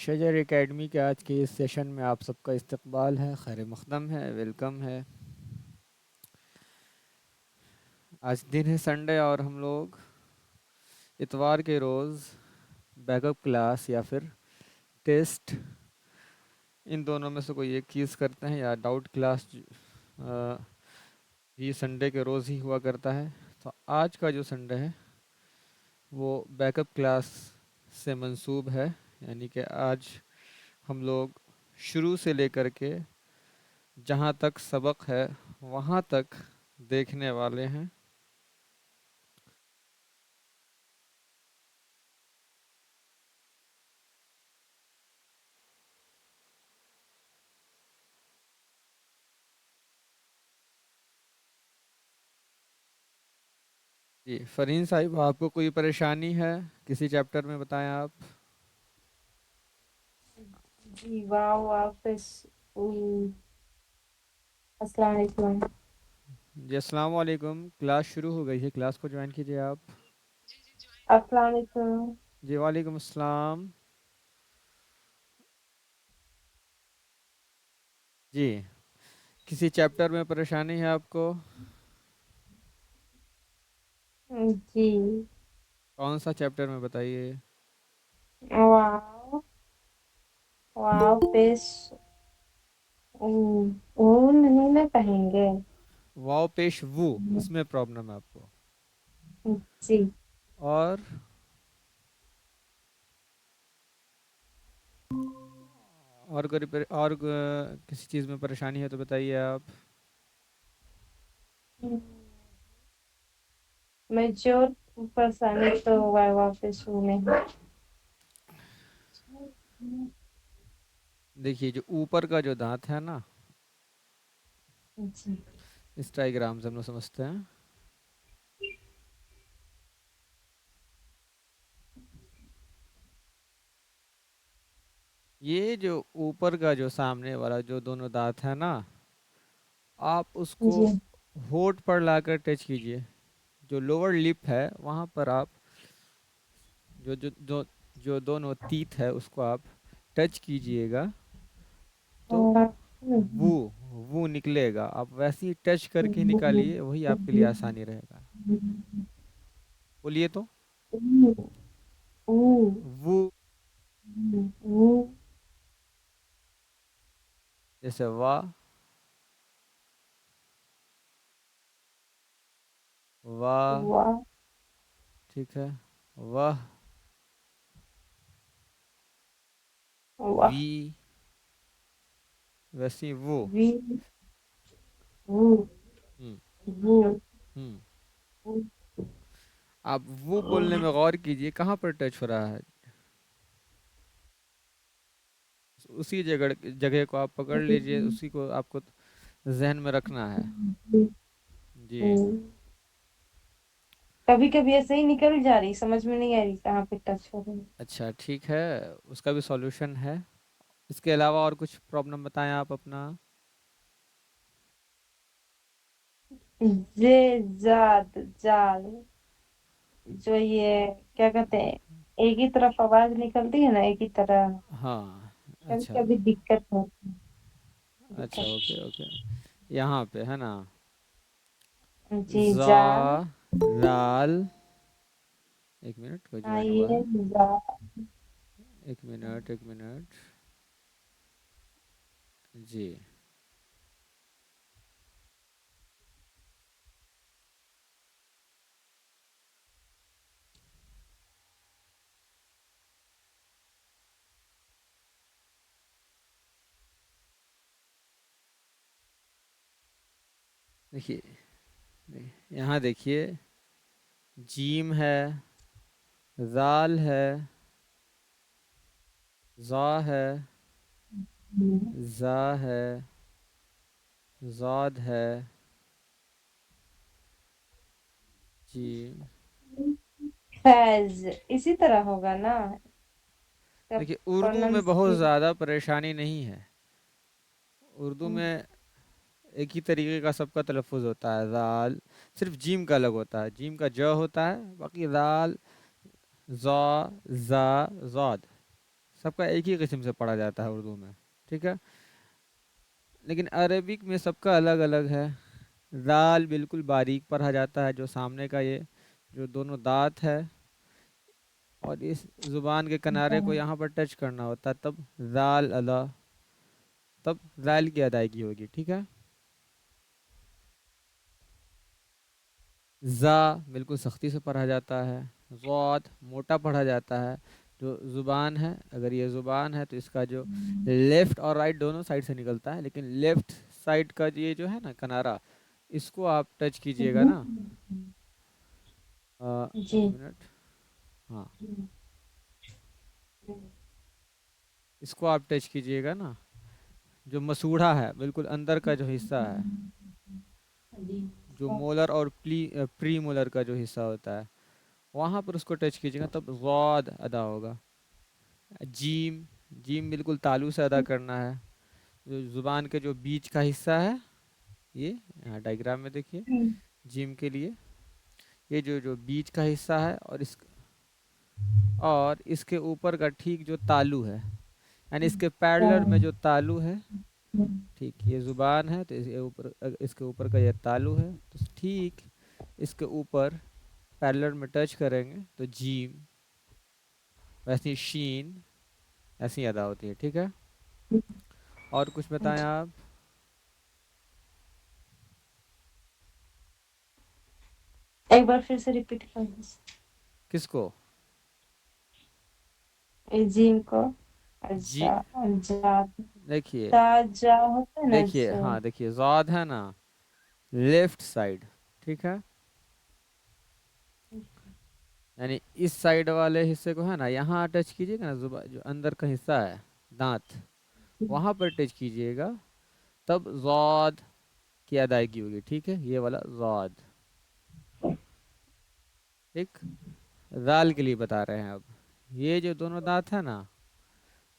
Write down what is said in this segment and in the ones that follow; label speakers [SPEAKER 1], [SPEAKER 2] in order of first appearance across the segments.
[SPEAKER 1] شجر اکیڈمی کے آج کے اس سیشن میں آپ سب کا استقبال ہے، خیر مقدم ہے، ویلکم ہے۔ آج دن ہے سنڈے اور ہم لوگ اتوار کے روز بیک اپ کلاس یا پھر ٹیسٹ ان دونوں میں سے کوئی ایک چیز کرتے ہیں، یا ڈاؤٹ کلاس بھی سنڈے کے روز ہی ہوا کرتا ہے۔ تو آج کا جو سنڈے ہے وہ بیک اپ کلاس سے منسوب ہے، یعنی کہ آج ہم لوگ شروع سے لے کر کے جہاں تک سبق ہے وہاں تک دیکھنے والے ہیں۔ جی فرین صاحب، آپ کو کوئی پریشانی ہے کسی چیپٹر میں؟ بتائیں آپ۔
[SPEAKER 2] جی واہ واپس السلام علیکم۔
[SPEAKER 1] جی السلام علیکم، کلاس شروع ہو گئی ہے، کلاس کو جوائن کیجیے آپ۔
[SPEAKER 2] السلام علیکم۔
[SPEAKER 1] جی وعلیکم السلام۔ جی کسی چیپٹر میں پریشانی ہے آپ کو؟
[SPEAKER 2] جی
[SPEAKER 1] کون سا چیپٹر میں بتائیے؟
[SPEAKER 2] واو واپس وہ نہیں نہ کہیں گے۔
[SPEAKER 1] واو پیش وو، اس میں پرابلم ہے آپ کو؟
[SPEAKER 2] جی
[SPEAKER 1] اور کسی چیز میں پریشانی ہے تو بتائیے آپ۔
[SPEAKER 2] میچور پرسانی تو واپس وہ نہیں۔
[SPEAKER 1] دیکھیے جو اوپر کا جو دانت ہے نا،
[SPEAKER 2] جی
[SPEAKER 1] اس ڈائیگرام سے ہم لوگ سمجھتے ہیں۔ یہ جو اوپر کا جو سامنے والا جو دونوں دانت ہے نا، آپ اس کو
[SPEAKER 2] جی
[SPEAKER 1] ہونٹ پر لا کر ٹچ کیجئے۔ جو لوور لپ ہے وہاں پر آپ جو جو جو جو دونوں تیت ہے اس کو آپ ٹچ کیجئے گا تو وہ نکلے گا۔ آپ ویسے ہی ٹچ کر کے نکالیے، وہی آپ کے لیے آسانی رہے گا۔ بولیے تو وہ، جیسے وا، وا، ٹھیک ہے، وہ، وی، ویسے ہی وہ۔ ہم، ہم۔ آپ وہ بولنے میں غور کیجئے کہاں پر ٹچ ہو رہا ہے، اسی جگہ کو آپ پکڑ لیجئے، اسی کو آپ کو ذہن میں رکھنا ہے۔ جی
[SPEAKER 2] کبھی کبھی ایسے ہی نکل جا رہی، سمجھ میں نہیں آ رہی کہاں پہ ٹچ ہو رہی۔
[SPEAKER 1] اچھا ٹھیک ہے، اس کا بھی سولوشن ہے۔ اس کے علاوہ اور کچھ پرابلم بتائیں آپ اپنا۔
[SPEAKER 2] زاد جال، جو یہ کیا کہتے ہیں، ایک ہی طرف آواز نکلتی ہے نا، ایک ہی طرح،
[SPEAKER 1] ہاں
[SPEAKER 2] کبھی
[SPEAKER 1] اچھا،
[SPEAKER 2] کبھی دقت ہوتی ہے،
[SPEAKER 1] اچھا
[SPEAKER 2] دقت۔
[SPEAKER 1] اوکے اوکے، یہاں پہ ہے نا،
[SPEAKER 2] جی
[SPEAKER 1] زا،
[SPEAKER 2] جال،
[SPEAKER 1] زال، ایک منٹ کوئی جوائن ہوا
[SPEAKER 2] آئیے
[SPEAKER 1] ہے،
[SPEAKER 2] زال۔
[SPEAKER 1] ایک منٹ ایک منٹ۔ جی دیکھیے، یہاں دیکھیے، جیم ہے، زال ہے، زا ہے، زا ہے، زاد ہے، جی
[SPEAKER 2] فیض اسی طرح ہوگا نا؟
[SPEAKER 1] دیکھیے اردو میں بہت
[SPEAKER 2] پروننسیشن
[SPEAKER 1] زیادہ پریشانی نہیں ہے۔ اردو میں ایک ہی طریقے کا سب کا تلفظ ہوتا ہے، زال، صرف جیم کا الگ ہوتا ہے، جیم کا ج ہوتا ہے، باقی زال، زا، زا، زاد سب کا ایک ہی قسم سے پڑھا جاتا ہے اردو میں، ٹھیک ہے، لیکن عربک میں سب کا الگ الگ ہے۔ دال بالکل باریک پڑھا جاتا ہے، جو سامنے کا یہ جو دونوں دانت ہے اور اس زبان کے کنارے کو یہاں پر ٹچ کرنا ہوتا ہے، تب زال ادا، تب زال کی ادائیگی ہوگی، ٹھیک ہے۔ زا بالکل سختی سے پڑھا جاتا ہے، ضاد موٹا پڑھا جاتا ہے، جو زبان ہے اگر یہ زبان ہے تو اس کا جو لیفٹ اور رائٹ دونوں سائڈ سے نکلتا ہے، لیکن لیفٹ سائڈ کا یہ جو ہے نا کنارہ، اس کو آپ ٹچ کیجئے گا نا، ایک
[SPEAKER 2] جی
[SPEAKER 1] منٹ، ہاں اس کو آپ ٹچ کیجئے گا نا، جو مسوڑھا ہے بالکل اندر کا جو حصہ ہے، جو مولر اور پری مولر کا جو حصہ ہوتا ہے، وہاں پر اس کو ٹچ کیجئے گا تب ضاد ادا ہوگا۔ جیم، جیم بالکل تالو سے ادا کرنا ہے، جو زبان کے جو بیچ کا حصہ ہے، یہ یہاں ڈائیگرام میں دیکھیے جیم کے لیے، یہ جو بیچ کا حصہ ہے اور اس کے اوپر کا ٹھیک جو تالو ہے، یعنی اس کے پیرلر میں جو تالو ہے، ٹھیک یہ زبان ہے تو اس کے اوپر کا یہ تالو ہے، تو ٹھیک اس کے اوپر پیرلر میں ٹچ کریں گے تو جیم، ویسے شین ایسی ادا ہوتی ہے، ٹھیک ہے۔ اور کچھ بتائیں آپ؟
[SPEAKER 2] ایک بار پھر سے ریپیٹ کر دیں
[SPEAKER 1] کس کو؟
[SPEAKER 2] جیم کو،
[SPEAKER 1] جی
[SPEAKER 2] اچھا جا،
[SPEAKER 1] دیکھیے،
[SPEAKER 2] جا ہوتا ہے نا
[SPEAKER 1] دیکھیے
[SPEAKER 2] جو،
[SPEAKER 1] ہاں دیکھیے ضاد ہے نا لیفٹ سائڈ، ٹھیک ہے، یعنی اس سائڈ والے حصے کو ہے نا یہاں ٹچ کیجئے گا نا، جو اندر کا حصہ ہے دانت، وہاں پر ٹچ کیجئے گا تب ضاد کی ادائیگی ہوگی، ٹھیک ہے، یہ والا ضاد، ٹھیک۔ ذال کے لیے بتا رہے ہیں اب، یہ جو دونوں دانت ہے نا،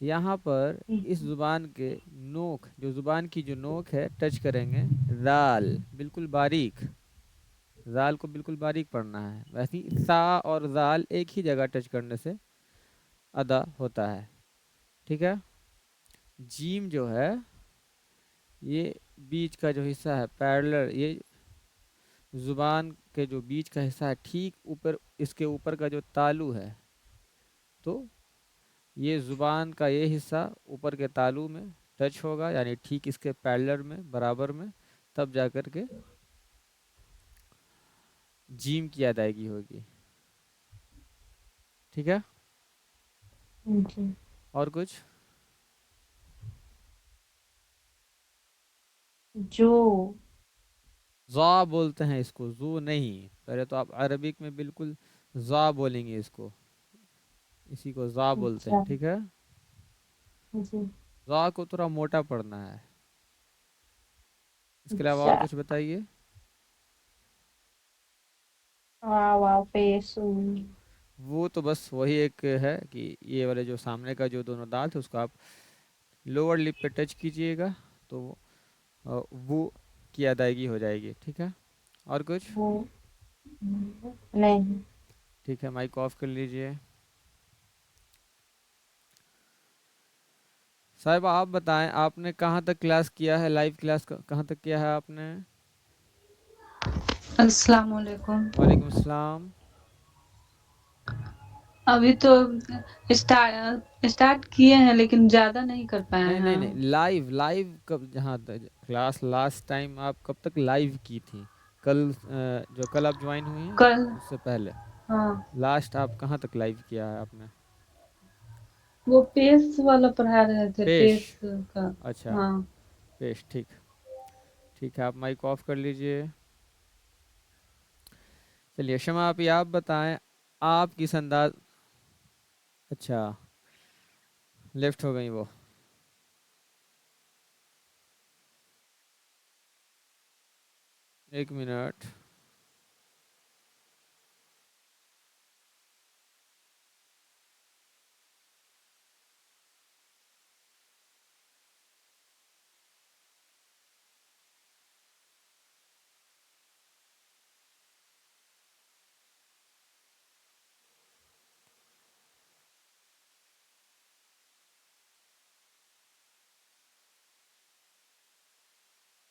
[SPEAKER 1] یہاں پر اس زبان کے نوک، جو زبان کی جو نوک ہے ٹچ کریں گے، ذال بالکل باریک، ذال کو بالکل باریک پڑھنا ہے، ویسے ہی سا اور ذال ایک ہی جگہ ٹچ کرنے سے ادا ہوتا ہے، ٹھیک ہے۔ جیم جو ہے یہ بیچ کا جو حصہ ہے پیرلر، یہ زبان کے جو بیچ کا حصہ ہے ٹھیک اوپر، اس کے اوپر کا جو تالو ہے، تو یہ زبان کا یہ حصہ اوپر کے تالو میں ٹچ ہوگا، یعنی ٹھیک اس کے پیرلر میں برابر میں، تب جا کر کے جیم کی ادائیگی ہوگی، ٹھیک ہے۔ اور کچھ؟
[SPEAKER 2] جو
[SPEAKER 1] زا بولتے ہیں اس کو، زو نہیں، پہلے تو آپ عربک میں بالکل زا بولیں گے اس کو، اسی کو زا بولتے ہیں،
[SPEAKER 2] اچھا
[SPEAKER 1] ٹھیک ہے۔
[SPEAKER 2] جی
[SPEAKER 1] زا کو تھوڑا موٹا پڑھنا ہے، اس کے علاوہ اور
[SPEAKER 2] اچھا،
[SPEAKER 1] کچھ بتائیے۔
[SPEAKER 2] واہ واہ پیش،
[SPEAKER 1] وہ تو بس وہی ایک ہے کہ یہ والے جو سامنے کا جو دونوں دانت ہے اس کو آپ لوور لپ پہ ٹچ کیجئے گا تو وہ کی ادائیگی ہو جائے گی، ٹھیک ہے۔ اور کچھ؟
[SPEAKER 2] وہ نہیں،
[SPEAKER 1] ٹھیک ہے، مائک آف کر لیجئے۔ صاحبہ آپ بتائیں، آپ نے کہاں تک کلاس کیا ہے، لائیو کلاس کہاں تک کیا ہے آپ نے؟
[SPEAKER 3] السلام علیکم۔
[SPEAKER 1] وعلیکم السلام۔
[SPEAKER 3] ابھی تو اسٹارٹ کیے ہیں لیکن زیادہ نہیں کر پائے
[SPEAKER 1] نہیں نہیں
[SPEAKER 3] ہیں۔
[SPEAKER 1] نہیں، لائیو لائیو کب، جہاں کلاس لاسٹ ٹائم آپ کب تک لائیو کی تھی؟ کل جو کل آپ جوائن ہوئی ہیں
[SPEAKER 3] کل،
[SPEAKER 1] اس سے پہلے
[SPEAKER 3] ہاں
[SPEAKER 1] لاسٹ آپ کہاں تک لائیو کیا ہے آپ نے؟
[SPEAKER 3] وہ پیس والا پڑھا رہے تھے،
[SPEAKER 1] پیش،
[SPEAKER 3] پیس کا،
[SPEAKER 1] اچھا
[SPEAKER 3] ہاں۔
[SPEAKER 1] پیش، ٹھیک، ٹھیک ہے، آپ مائک آف کر لیجئے۔ چلیے شمع آپ بتائیں، آپ کس انداز، اچھا لیفٹ ہو گئی وہ، ایک منٹ،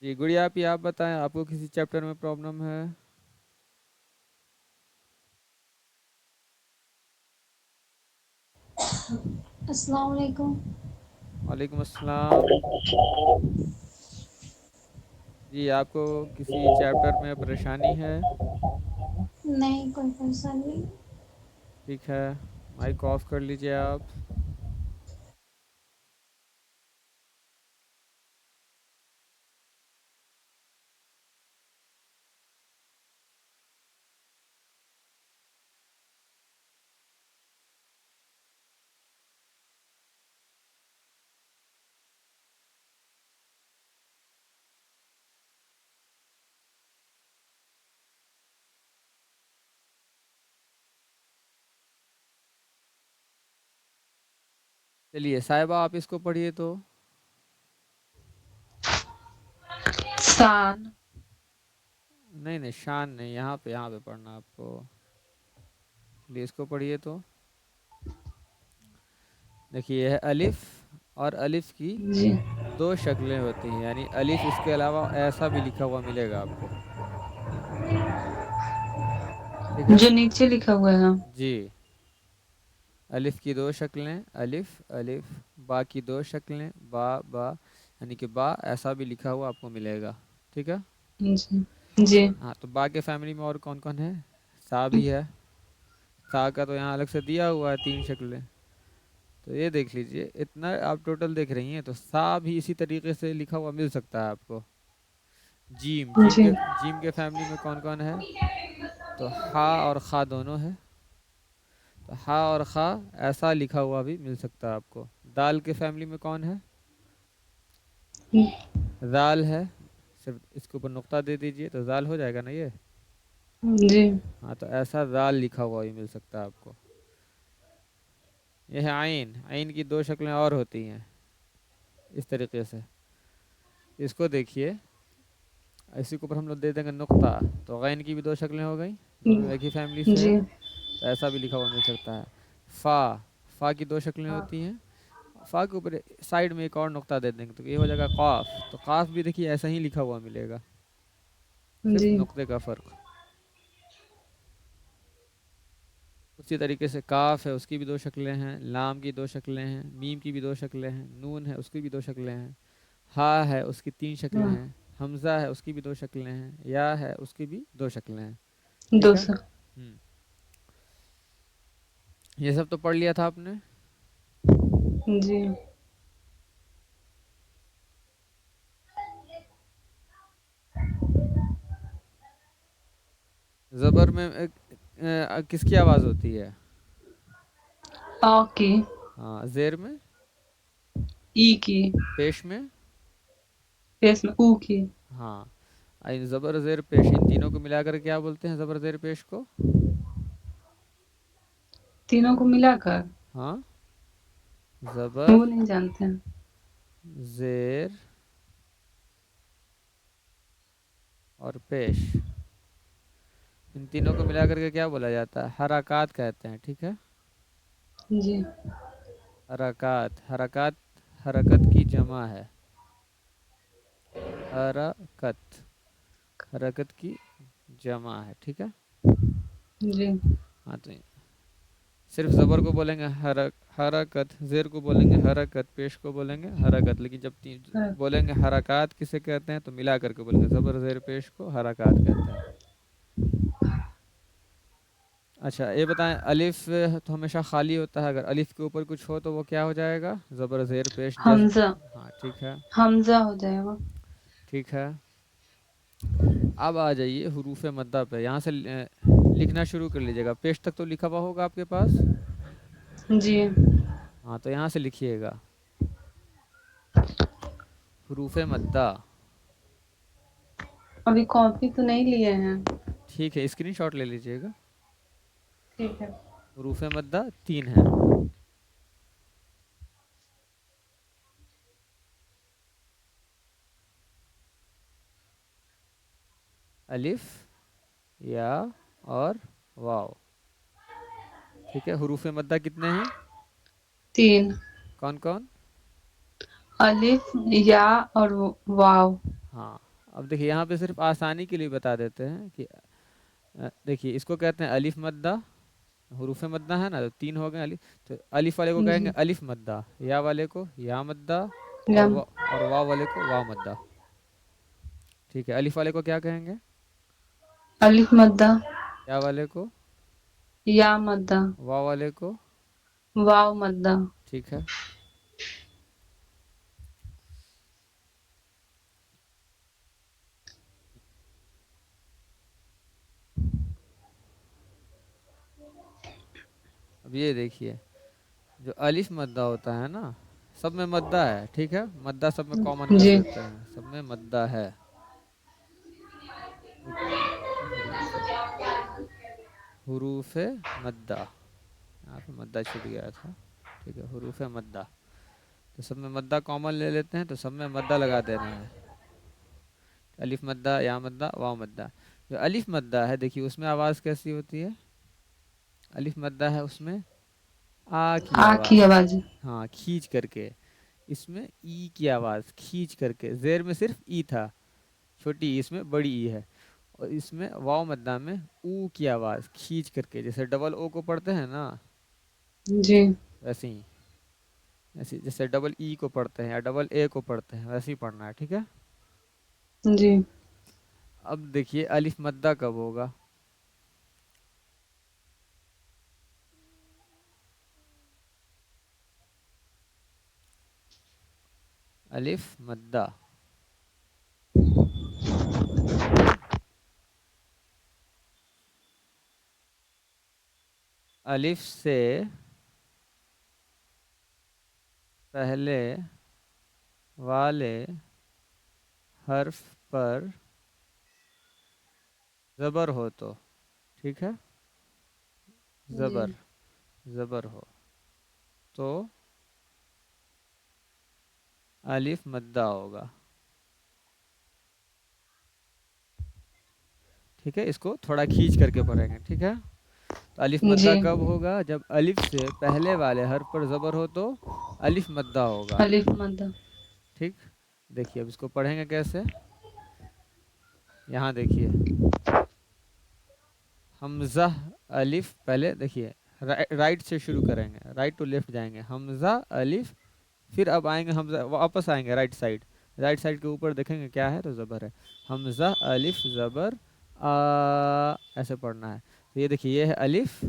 [SPEAKER 1] जी गुड़िया आप बताएं, आपको किसी चैप्टर में प्रॉब्लम है?
[SPEAKER 4] अस्सलाम वालेकुम।
[SPEAKER 1] वालेकुम अस्सलाम। जी आपको किसी चैप्टर में परेशानी है?
[SPEAKER 4] नहीं, कोई परेशानी नहीं।
[SPEAKER 1] ठीक है, माइक ऑफ कर लीजिए आप। चलिए साहिबा आप इसको पढ़िए तो।
[SPEAKER 3] शान।
[SPEAKER 1] नहीं नहीं, शान नहीं, यहाँ पे पढ़ना आपको। चलिए इसको पढ़िए तो। देखिए यह है अलिफ, और अलिफ की
[SPEAKER 3] जी।
[SPEAKER 1] दो शक्लें होती हैं, यानी अलिफ इसके अलावा ऐसा भी लिखा हुआ मिलेगा आपको। ठीक है
[SPEAKER 3] जो नीचे लिखा हुआ है।
[SPEAKER 1] जी। अलिफ की दो शक्लें, अलिफ अलिफ, बा की दो शक्लें, बा बा, यानी कि बा ऐसा भी लिखा हुआ आपको मिलेगा। ठीक है।
[SPEAKER 3] जी। जी।
[SPEAKER 1] हाँ तो बा के फैमिली में और कौन कौन है? सा भी है। सा का तो यहाँ अलग से दिया हुआ है 3 शक्लें। तो ये देख लीजिए, इतना आप टोटल देख रही हैं, तो सा भी इसी तरीके से लिखा हुआ मिल सकता है आपको। जीम,
[SPEAKER 3] जी।
[SPEAKER 1] जीम के फैमिली में कौन कौन है? तो हा और खा दोनों है। तो हा और खा ऐसा लिखा हुआ भी मिल सकता है आपको। दाल के फैमिली में कौन है? दाल है। सिर्फ इसके ऊपर नुक्ता दे दीजिए तो दाल हो जाएगा ना ये।
[SPEAKER 3] जी।
[SPEAKER 1] हाँ तो ऐसा दाल लिखा हुआ भी मिल सकता है आपको। यह है आइन, आइन की दो शक्लें और होती हैं इस तरीके से। इसको देखिए, इसी के ऊपर हम लोग दे देंगे नुक्ता, तो गैन की भी दो शक्लें हो गई, दोनों एक ही फैमिली से
[SPEAKER 3] जी।
[SPEAKER 1] है। तो ऐसा भी लिखा हुआ मिल सकता है। फा, फा की दो शक्लें होती हैं। फा के ऊपर साइड में एक और नुक्ता दे देंगे तो ये हो जाएगा काफ। तो काफ भी देखिए ऐसा ही लिखा हुआ मिलेगा, सिर्फ
[SPEAKER 3] जी।
[SPEAKER 1] नुक्ते का फ़र्क। उसी तरीके से काफ है, उसकी भी दो शक्लें हैं। लाम की दो शक्लें हैं। मीम की भी दो शक्लें हैं। नून है, उसकी भी दो शक्लें हैं। हा है, उसकी 3 शक्लें
[SPEAKER 3] हाँ,
[SPEAKER 1] हैं। हमज़ा है, उसकी भी दो शक्लें हैं। या है, उसकी भी दो शक्लें हैं। ठीक
[SPEAKER 3] दो
[SPEAKER 1] है।
[SPEAKER 3] सौ।
[SPEAKER 1] ये सब तो पढ़ लिया था आपने।
[SPEAKER 3] जी।
[SPEAKER 1] ज़बर में किसकी आवाज़ होती है?
[SPEAKER 3] आ की।
[SPEAKER 1] हाँ, ज़ेर में?
[SPEAKER 3] ई की।
[SPEAKER 1] पेश में?
[SPEAKER 3] पेश में ऊ की।
[SPEAKER 1] हाँ। इन ज़बर ज़ेर पेश, इन तीनों को मिलाकर क्या बोलते हैं ज़बर ज़ेर पेश को?
[SPEAKER 3] तीनों को मिलाकर
[SPEAKER 1] हाँ,
[SPEAKER 3] वो
[SPEAKER 1] ज़बर
[SPEAKER 3] नहीं जानते हैं।
[SPEAKER 1] ज़ेर और पेश, इन तीनों को मिलाकर के क्या बोला जाता है? हरकत कहते हैं। ठीक है।
[SPEAKER 3] जी।
[SPEAKER 1] हरकत, हरकत, हरकत की जमा है। हरकत, हरकत की जमा है। ठीक है।
[SPEAKER 3] जी।
[SPEAKER 1] हाँ तो सिर्फ ज़बर को बोलेंगे हरकत, ज़ेर को बोलेंगे हरकत, पेश को बोलेंगे हरकत। लेकिन जब
[SPEAKER 3] हाँ।
[SPEAKER 1] बोलेंगे हरकत किसे कहते हैं, तो मिला करके बोलेंगे ज़बर ज़ेर पेश को हरकत कहते हैं। अच्छा ये बताएं, अलिफ तो हमेशा खाली होता है, अगर अलिफ के ऊपर कुछ हो तो वो क्या हो जाएगा? ज़बर ज़ेर पेश जज्म।
[SPEAKER 3] हमजा।
[SPEAKER 1] हाँ ठीक है।
[SPEAKER 3] हमजा हो जाएगा।
[SPEAKER 1] ठीक है। अब आ जाइए हुरूफ मद्दा पे, यहाँ से लिखना शुरू कर लीजिएगा। पेश तक तो लिखा हुआ होगा आपके पास।
[SPEAKER 3] जी।
[SPEAKER 1] हाँ तो यहाँ से लिखिएगा हुरूफ मद्दा।
[SPEAKER 3] अभी कॉपी तो नहीं लिए हैं।
[SPEAKER 1] ठीक है, स्क्रीनशॉट ले लीजिएगा।
[SPEAKER 3] ठीक है।
[SPEAKER 1] हुरूफ मद्दा 3 है। अलिफ, या और वाव। ठीक है। हुरूफ मद्दा कितने हैं?
[SPEAKER 3] 3।
[SPEAKER 1] कौन कौन?
[SPEAKER 3] अलिफ, या और वाव।
[SPEAKER 1] हाँ اب دیکھیے یہاں پہ صرف آسانی کے لیے بتا دیتے ہیں کہ دیکھیے اس کو کہتے ہیں الف مدہ، حروف مدہ ہے نا، تو 3 ہو گئے الف، تو الف والے کو کہیں گے
[SPEAKER 3] جی
[SPEAKER 1] الف مدہ، یا والے کو یا مدہ،
[SPEAKER 3] یا
[SPEAKER 1] اور واو والے کو وا مدہ. ٹھیک ہے، الف والے کو کیا کہیں گے؟
[SPEAKER 3] الف مدہ،
[SPEAKER 1] یا والے کو،
[SPEAKER 3] یا مدہ،
[SPEAKER 1] واو والے کو.
[SPEAKER 3] واو مدہ.
[SPEAKER 1] ٹھیک ہے، اب یہ دیکھیے جو الف مدہ ہوتا ہے نا، سب میں مدہ ہے. ٹھیک ہے، مدہ سب میں کامن کر
[SPEAKER 3] جی
[SPEAKER 1] دیتے ہیں، سب میں مدہ ہے. حروف حروف مدہ، یہاں پہ مدہ چھوٹ گیا تھا. ٹھیک ہے، حروف مدہ، تو سب میں مدہ کامن لے لیتے ہیں، تو سب میں مدہ لگا دینا ہے. الف مدہ، یا مدہ، واو مدہ. جو الف مدہ ہے دیکھیے اس میں آواز کیسی ہوتی ہے؟ الف مدہ ہے اس میں آ کی
[SPEAKER 3] آ کی
[SPEAKER 1] آواز،
[SPEAKER 3] آواز.
[SPEAKER 1] ہاں کھینچ کر کے. اس میں ای کی آواز کھینچ کر کے، زیر میں صرف ای تھا، چھوٹی ای، اس میں بڑی ای ہے. اور اس میں واو مدہ میں او کی آواز کھینچ کر کے، جیسے ڈبل او کو پڑھتے ہیں نا،
[SPEAKER 3] جی
[SPEAKER 1] ویسے ہی، جیسے ڈبل ای کو پڑھتے ہیں یا ڈبل اے کو پڑھتے ہیں، ویسے ہی پڑھنا ہے. ٹھیک ہے،
[SPEAKER 3] جی
[SPEAKER 1] اب دیکھیے الف مدہ کب ہوگا؟ الف مدہ الف سے پہلے والے حرف پر زبر ہو تو، ٹھیک ہے،
[SPEAKER 3] جی
[SPEAKER 1] زبر ہو تو الف مدہ ہوگا. ٹھیک ہے، اس کو تھوڑا کھینچ کر کے پڑھیں گے. ٹھیک ہے، تو الف مدہ
[SPEAKER 3] جی
[SPEAKER 1] کب ہوگا؟ جب الف سے پہلے والے حرف پر زبر ہو تو الف مدہ ہوگا.
[SPEAKER 3] الف مدہ.
[SPEAKER 1] ٹھیک، دیکھیے اب اس کو پڑھیں گے کیسے. یہاں دیکھیے حمزہ الف، پہلے دیکھیے رائٹ سے شروع کریں گے، رائٹ ٹو لیفٹ جائیں گے، حمزہ الف، پھر اب آئیں گے حمزہ، واپس آئیں گے رائٹ سائڈ، رائٹ سائڈ کے اوپر دیکھیں گے کیا ہے، تو زبر ہے. حمزہ الف زبر آ، ایسے پڑھنا ہے. تو یہ دیکھیے یہ ہے الف.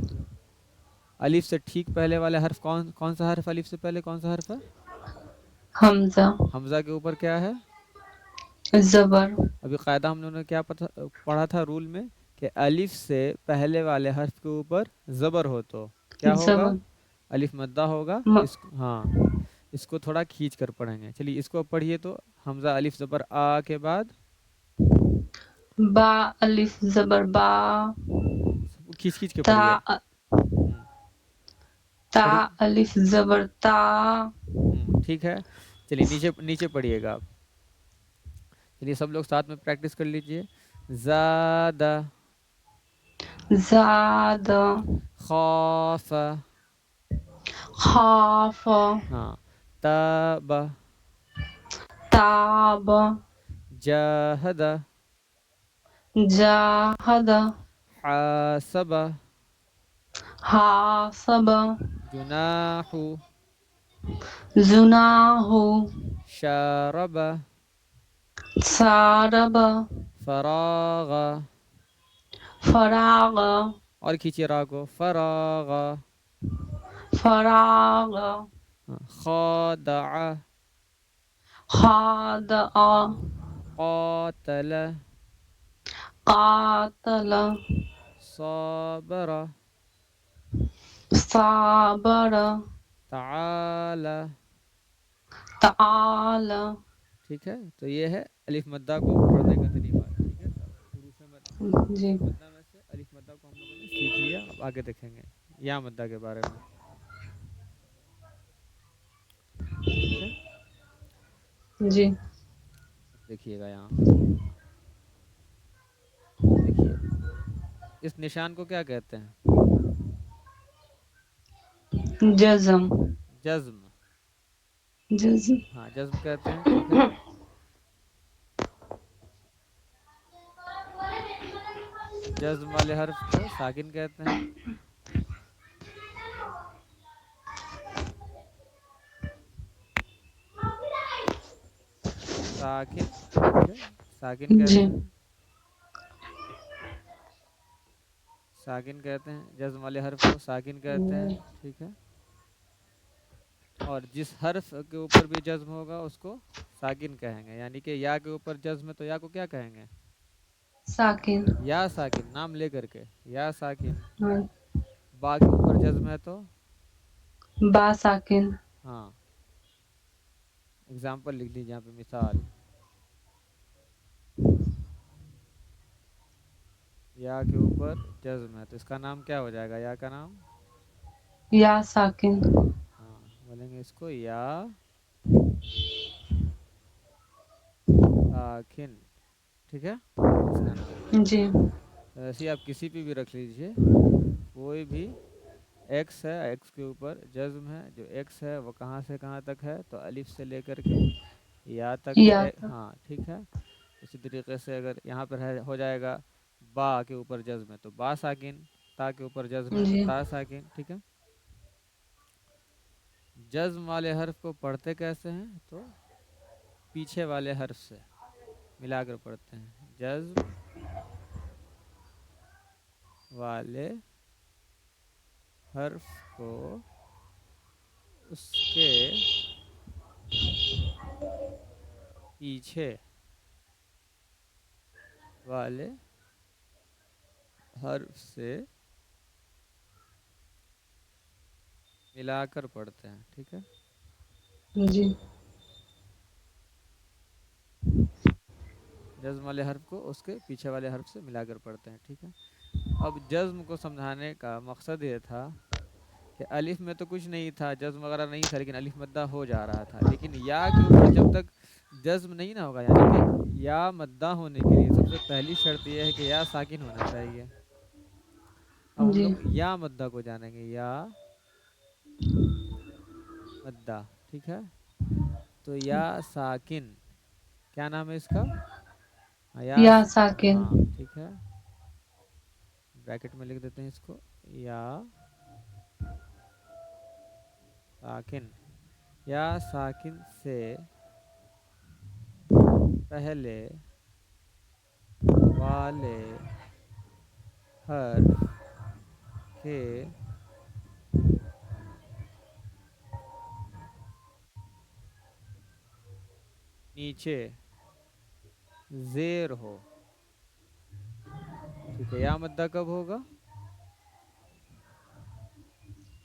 [SPEAKER 1] الف سے ٹھیک پہلے والے حرف کون سا حرف؟ الف سے پہلے کون سا حرف ہے؟
[SPEAKER 3] حمزہ.
[SPEAKER 1] حمزہ کے اوپر کیا ہے؟
[SPEAKER 3] زبر.
[SPEAKER 1] ابھی قاعدہ ہم لوگوں نے کیا پڑھا تھا رول میں، کہ الف سے پہلے والے حرف کے اوپر زبر ہو تو کیا ہوگا؟
[SPEAKER 3] زبر.
[SPEAKER 1] الف مدہ ہوگا. ہاں، اس کو تھوڑا کھینچ کر پڑھیں گے. چلیے اس کو پڑھیے تو، حمزہ الف زبر آ کے بعد
[SPEAKER 3] با الف زبر با.
[SPEAKER 1] کھینچ کھینچ کے
[SPEAKER 3] تا
[SPEAKER 1] پڑھیے.
[SPEAKER 3] تا
[SPEAKER 1] پڑھی.
[SPEAKER 3] الف زبر تا.
[SPEAKER 1] ٹھیک ہے، چلیے نیچے نیچے پڑھیے گا آپ. چلیے سب لوگ ساتھ میں پریکٹس کر لیجئے. زادہ،
[SPEAKER 3] زاد.
[SPEAKER 1] خاف،
[SPEAKER 3] خاف.
[SPEAKER 1] ہاں، تاب،
[SPEAKER 3] تاب.
[SPEAKER 1] جاہد،
[SPEAKER 3] جاہد.
[SPEAKER 1] حاسب،
[SPEAKER 3] حاسب.
[SPEAKER 1] جناح،
[SPEAKER 3] جناح.
[SPEAKER 1] شارب،
[SPEAKER 3] سارب.
[SPEAKER 1] فراغ،
[SPEAKER 3] فراغ.
[SPEAKER 1] اور کھینچیے را کو، فراغ،
[SPEAKER 3] فراغ.
[SPEAKER 1] خادع،
[SPEAKER 3] خادع.
[SPEAKER 1] قاتل،
[SPEAKER 3] قاتل.
[SPEAKER 1] صابر،
[SPEAKER 3] صابر.
[SPEAKER 1] تعالى.
[SPEAKER 3] تعال.
[SPEAKER 1] ٹھیک ہے، تو یہ ہے الف مدہ کو پڑھنے کا طریقہ. ٹھیک ہے،
[SPEAKER 3] جی
[SPEAKER 1] حروف مدہ میں سے الف مدہ کو ہم لوگوں نے سیکھ لیا. اب آگے دیکھیں گے یا مدہ کے بارے میں. ٹھیک ہے،
[SPEAKER 3] جی
[SPEAKER 1] دیکھیے گا یہاں، دیکھیے اس نشان کو کیا کہتے ہیں؟
[SPEAKER 3] جزم.
[SPEAKER 1] جزم.
[SPEAKER 3] جزم.
[SPEAKER 1] ہاں جزم کہتے ہیں. ٹھیک ہے، जज्म वाले हर्फ को साकिन कहते हैं। साकिन, ठीक है, साकिन
[SPEAKER 3] जी।
[SPEAKER 1] कहते हैं, साकिन कहते हैं, जज्म वाले हर्फ को साकिन कहते हैं, ठीक है। और जिस हर्फ के ऊपर भी जज्म होगा उसको साकिन कहेंगे, यानी कि या के ऊपर जज्म है तो या को क्या कहेंगे?
[SPEAKER 3] साकिन।
[SPEAKER 1] या साकिन, नाम लेकर के, या साकिन।
[SPEAKER 3] हाँ,
[SPEAKER 1] बा के ऊपर जज्म है तो
[SPEAKER 3] बा साकिन।
[SPEAKER 1] हाँ, एग्जाम्पल लिख लीजिए यहाँ पे, मिसाल, या के ऊपर जज्म है तो इसका नाम क्या हो जाएगा? या का नाम
[SPEAKER 3] या साकिन।
[SPEAKER 1] हाँ, बोलेंगे इसको या साकिन, ठीक है, इसका नाम।
[SPEAKER 3] जी।
[SPEAKER 1] ऐसे ही आप किसी पे भी रख लीजिए, कोई भी एक्स है, एक्स के ऊपर जज्म है, जो एक्स है वो कहाँ से कहाँ तक है? तो अलिफ से लेकर के या तक
[SPEAKER 3] या
[SPEAKER 1] है,
[SPEAKER 3] था।
[SPEAKER 1] हाँ ठीक है। इसी तरीके से अगर यहाँ पर है, हो जाएगा बा के ऊपर जज्म है तो बा साकिन, ता के ऊपर जज्म है तो
[SPEAKER 3] जी।
[SPEAKER 1] ता साकिन, ठीक है। जज्म वाले हर्फ को पढ़ते कैसे हैं? तो पीछे वाले हर्फ से मिलाकर पढ़ते हैं। जज्म वाले हर्फ को उसके पीछे वाले हर्फ से मिलाकर पढ़ते हैं, ठीक है।
[SPEAKER 3] जी।
[SPEAKER 1] जज्म वाले हर्फ को उसके पीछे वाले हर्फ से मिलाकर पढ़ते हैं, ठीक है। अब जज्म को समझाने का मकसद ये था कि अलिफ में तो कुछ नहीं था, जज्म वगैरह नहीं था, लेकिन अलिफ मद्दा हो जा रहा था। लेकिन या के ऊपर जब तक जज्म नहीं ना होगा, यानी कि या मद्दा होने के लिए सबसे पहली शर्त यह है कि या साकिन होना चाहिए। अब हम
[SPEAKER 3] जी।
[SPEAKER 1] लोग या मद्दा को जानेंगे, या मद्दा, ठीक है। तो या साकिन, क्या नाम है इसका?
[SPEAKER 3] या साकिन।
[SPEAKER 1] हाँ ठीक है, ब्रैकेट में लिख देते हैं इसको, या साकिन। या साकिन से पहले वाले हर्फ के नीचे जेर हो, ठीक है। या मद्दा कब होगा?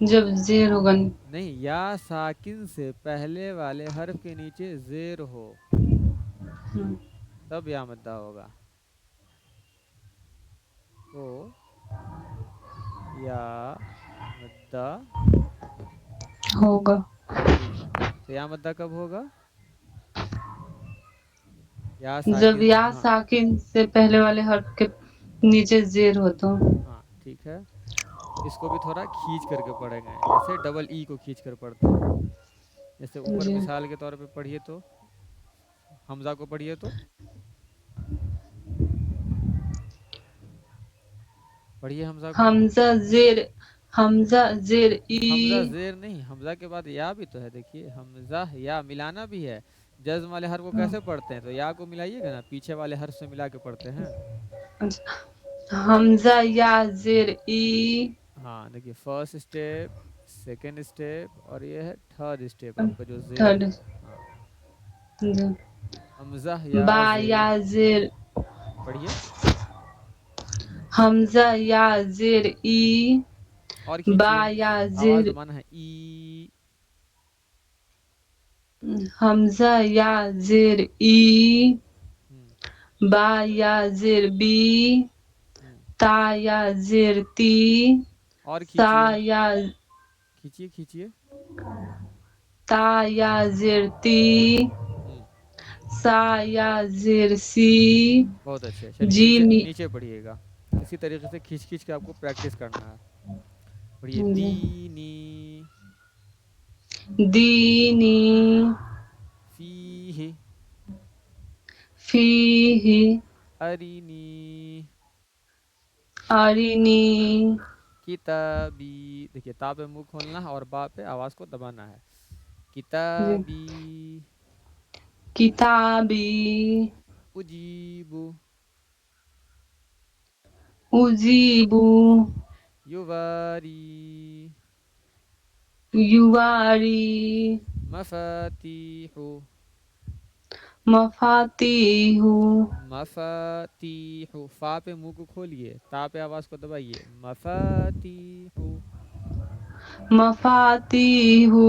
[SPEAKER 3] जब जेर होगा।
[SPEAKER 1] नहीं, या साकिन से पहले वाले हर्फ के नीचे जेर हो तब या मद्दा होगा। तो या मद्दा
[SPEAKER 3] होगा।
[SPEAKER 1] ठीक है, तो या मद्दा कब होगा? या
[SPEAKER 3] जब
[SPEAKER 1] साकिन,
[SPEAKER 3] या
[SPEAKER 1] हाँ
[SPEAKER 3] साकिन से पहले वाले हर्फ के नीचे जेर हो तो।
[SPEAKER 1] हाँ ठीक है। इसको भी थोड़ा खींच करके पढ़ेंगे, जैसे डबल ई को खींच कर पढ़ते हैं। जैसे ऊपर
[SPEAKER 3] जी।
[SPEAKER 1] मिसाल के तौर पे पढ़िए तो हमजा को पढ़िए तो पढ़िए हमजा को।
[SPEAKER 3] हमजा जेर, हमजा जेर
[SPEAKER 1] हमजा
[SPEAKER 3] ई।
[SPEAKER 1] जेर नहीं, हमजा के बाद या भी तो है, देखिए हमजा या मिलाना भी है। जज्म वाले हर्फ को कैसे पढ़ते हैं? तो या को मिलाइएगा ना, पीछे वाले हर्फ से मिला के पढ़ते हैं।
[SPEAKER 3] हमजा या जेर ई।
[SPEAKER 1] हाँ देखिए, फर्स्ट स्टेप, सेकंड स्टेप, और ये है थर्ड स्टेप आपका जो जेर
[SPEAKER 3] थर्ड।
[SPEAKER 1] है। हाँ, हमजा या
[SPEAKER 3] बा
[SPEAKER 1] जेर,
[SPEAKER 3] या जेर।
[SPEAKER 1] पढ़िए
[SPEAKER 3] हमजा या जेर ई।
[SPEAKER 1] और
[SPEAKER 3] बा
[SPEAKER 1] खींचिए,
[SPEAKER 3] या
[SPEAKER 1] आवाज
[SPEAKER 3] जेर।
[SPEAKER 1] दबाना है, ई।
[SPEAKER 3] हमजा या जेर ई।
[SPEAKER 1] हम्म
[SPEAKER 3] बा या जेर बी।
[SPEAKER 1] हम्म
[SPEAKER 3] ता या जेर ती।
[SPEAKER 1] और
[SPEAKER 3] सा
[SPEAKER 1] खींचिए,
[SPEAKER 3] या
[SPEAKER 1] खींचिए खींचिए।
[SPEAKER 3] ता या जेर ती।
[SPEAKER 1] हम्म
[SPEAKER 3] सा या जेर सी।
[SPEAKER 1] बहुत अच्छे, चलिए
[SPEAKER 3] जी
[SPEAKER 1] नीचे
[SPEAKER 3] मी।
[SPEAKER 1] नीचे पढ़िएगा। इसी तरीके से खींच खींच के आपको प्रैक्टिस करना है। पढ़िए,
[SPEAKER 3] जी।
[SPEAKER 1] दीनी,
[SPEAKER 3] दीनी।
[SPEAKER 1] फीही,
[SPEAKER 3] फीही।
[SPEAKER 1] अरीनी,
[SPEAKER 3] अरिनी
[SPEAKER 1] किताबी, देखिए ता पे मुंह खोलना है और बा पे आवाज को दबाना है।
[SPEAKER 3] जी
[SPEAKER 1] किताबी
[SPEAKER 3] किताबी
[SPEAKER 1] उजीबु
[SPEAKER 3] उजीबु
[SPEAKER 1] युवारी
[SPEAKER 3] युवारी
[SPEAKER 1] मफातीहु
[SPEAKER 3] मफातीहु
[SPEAKER 1] मफातीहु, फा पे मुंह को खोलिए, ता पे आवाज को दबाइए, मफातीहु
[SPEAKER 3] मफातीहु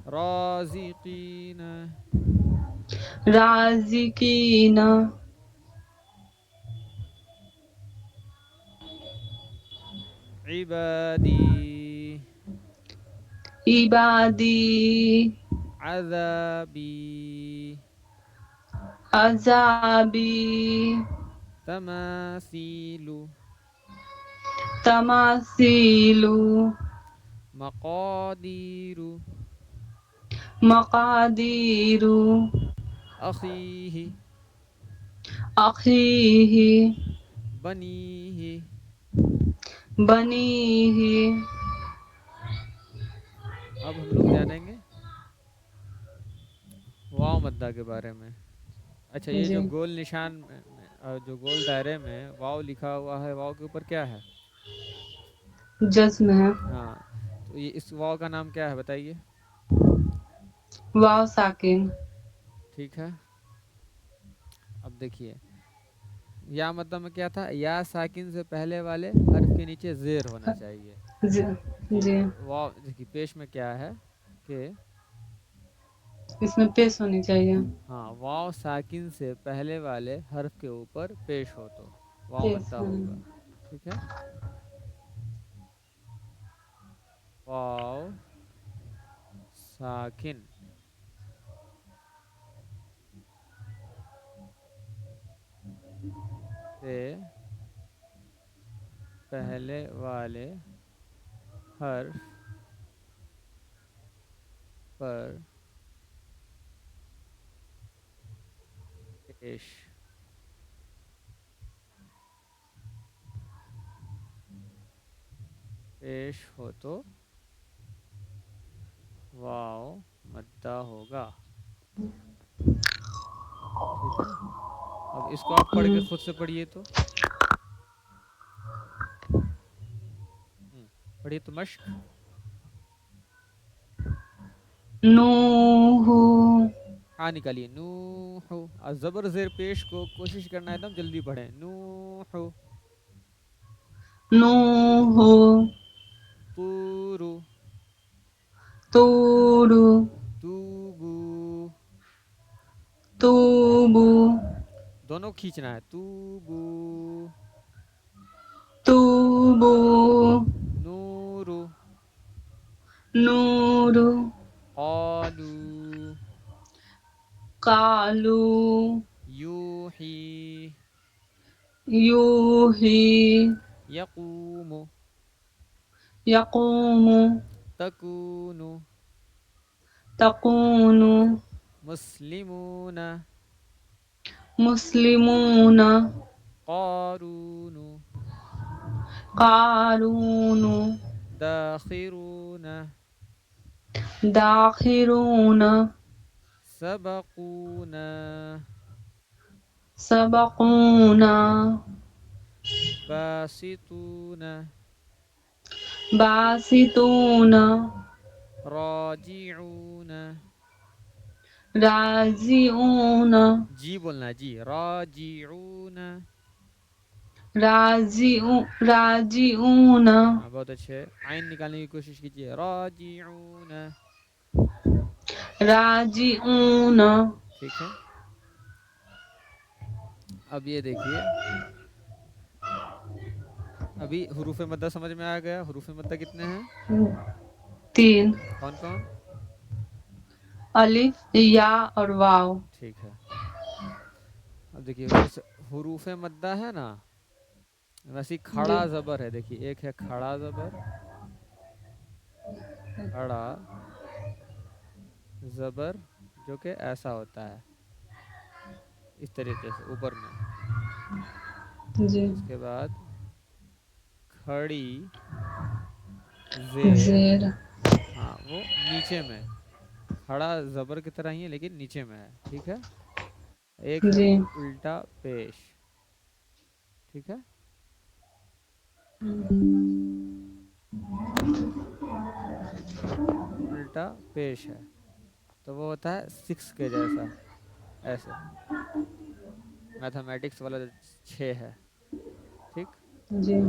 [SPEAKER 1] राज़िकीन
[SPEAKER 3] राज़िकीन
[SPEAKER 1] इबादी
[SPEAKER 3] इबादी
[SPEAKER 1] अज़ाबी
[SPEAKER 3] अजाबी
[SPEAKER 1] तमासीलु
[SPEAKER 3] तमासीलु
[SPEAKER 1] मक़ादीरु
[SPEAKER 3] मकादीरु
[SPEAKER 1] अख़ीहि
[SPEAKER 3] अखीहि
[SPEAKER 1] बनीहि।
[SPEAKER 3] बनीहि।
[SPEAKER 1] अब हम लोग जानेंगे वाव मद्दा के बारे में। अच्छा, ये
[SPEAKER 3] जी
[SPEAKER 1] जो गोल निशान जो गोल दायरे में वाव लिखा हुआ है, वाव के ऊपर क्या है?
[SPEAKER 3] जज्म है।
[SPEAKER 1] हाँ, तो ये इस वाव का नाम क्या है बताइए?
[SPEAKER 3] वाव साकिन।
[SPEAKER 1] ठीक है, अब देखिए या मद्दा में क्या था, या साकिन से पहले वाले हर्फ के नीचे जेर होना चाहिए।
[SPEAKER 3] जी
[SPEAKER 1] ठीक
[SPEAKER 3] जी
[SPEAKER 1] है, वाव देखिए पेश में क्या है कि
[SPEAKER 3] इसमें पेश होनी चाहिए।
[SPEAKER 1] हाँ, वाव साकिन से पहले वाले हर्फ के ऊपर पेश हो तो वाव
[SPEAKER 3] पेश
[SPEAKER 1] मद्दा
[SPEAKER 3] होनी।
[SPEAKER 1] होगा। ठीक है, वाव साकिन से पहले वाले हर्फ पर पेश पेश हो तो वाव मद्दा होगा। ठीक है, अब इसको आप पढ़ के खुद से पढ़िए तो। पढ़िए तो मश्क।
[SPEAKER 3] नूहु
[SPEAKER 1] हाँ निकालिए, नूहु। और जबर जेर पेश को कोशिश करना है एकदम जल्दी पढ़ें, नूहु।
[SPEAKER 3] नूहु
[SPEAKER 1] तूरु
[SPEAKER 3] तूरु
[SPEAKER 1] तूबू,
[SPEAKER 3] तूबु
[SPEAKER 1] दोनों खींचना है, तूबू।
[SPEAKER 3] तूबु
[SPEAKER 1] नूरु
[SPEAKER 3] नूरु
[SPEAKER 1] क़ालू
[SPEAKER 3] कालू
[SPEAKER 1] यूही
[SPEAKER 3] यूही
[SPEAKER 1] यक़ूमु
[SPEAKER 3] यक़ूमु
[SPEAKER 1] तकूनु
[SPEAKER 3] तकूनु
[SPEAKER 1] मुस्लिमून
[SPEAKER 3] मुस्लिमून
[SPEAKER 1] क़ारूनु
[SPEAKER 3] कारूनु
[SPEAKER 1] दाखिरून
[SPEAKER 3] दाखिरून
[SPEAKER 1] सबकूना
[SPEAKER 3] सबकूना
[SPEAKER 1] बासितून
[SPEAKER 3] बासितून
[SPEAKER 1] राजिऊन।
[SPEAKER 3] राजिऊन
[SPEAKER 1] जी बोलना है, जी, राजिऊन।
[SPEAKER 3] राजिऊन
[SPEAKER 1] हाँ बहुत अच्छे, आइन निकालने की कोशिश कीजिए, राजिऊन।
[SPEAKER 3] राजिऊन।
[SPEAKER 1] ठीक है, अब ये देखिए, अभी हुरूफ मद्दा समझ में आ गया। हुरूफ मद्दा कितने हैं?
[SPEAKER 3] 3
[SPEAKER 1] कौन कौन?
[SPEAKER 3] अलिफ या और वाव।
[SPEAKER 1] ठीक है, अब देखिए जैसे हुरूफ मद्दा है ना, वैसे ही
[SPEAKER 3] जी
[SPEAKER 1] खड़ा जबर है। देखिए एक है खड़ा जबर, खड़ा जबर जो कि ऐसा होता है इस तरीके से ऊपर में।
[SPEAKER 3] जी
[SPEAKER 1] इसके बाद खड़ी जेर,
[SPEAKER 3] जेर।
[SPEAKER 1] हाँ वो नीचे में, खड़ा जबर की तरह ही है लेकिन नीचे में है, ठीक है। एक है
[SPEAKER 3] जी।
[SPEAKER 1] उल्टा पेश, ठीक है। उल्टा पेश है तो वो होता है 6 के जैसा, ऐसे मैथमेटिक्स वाला जो 6 है, ठीक।
[SPEAKER 3] जी।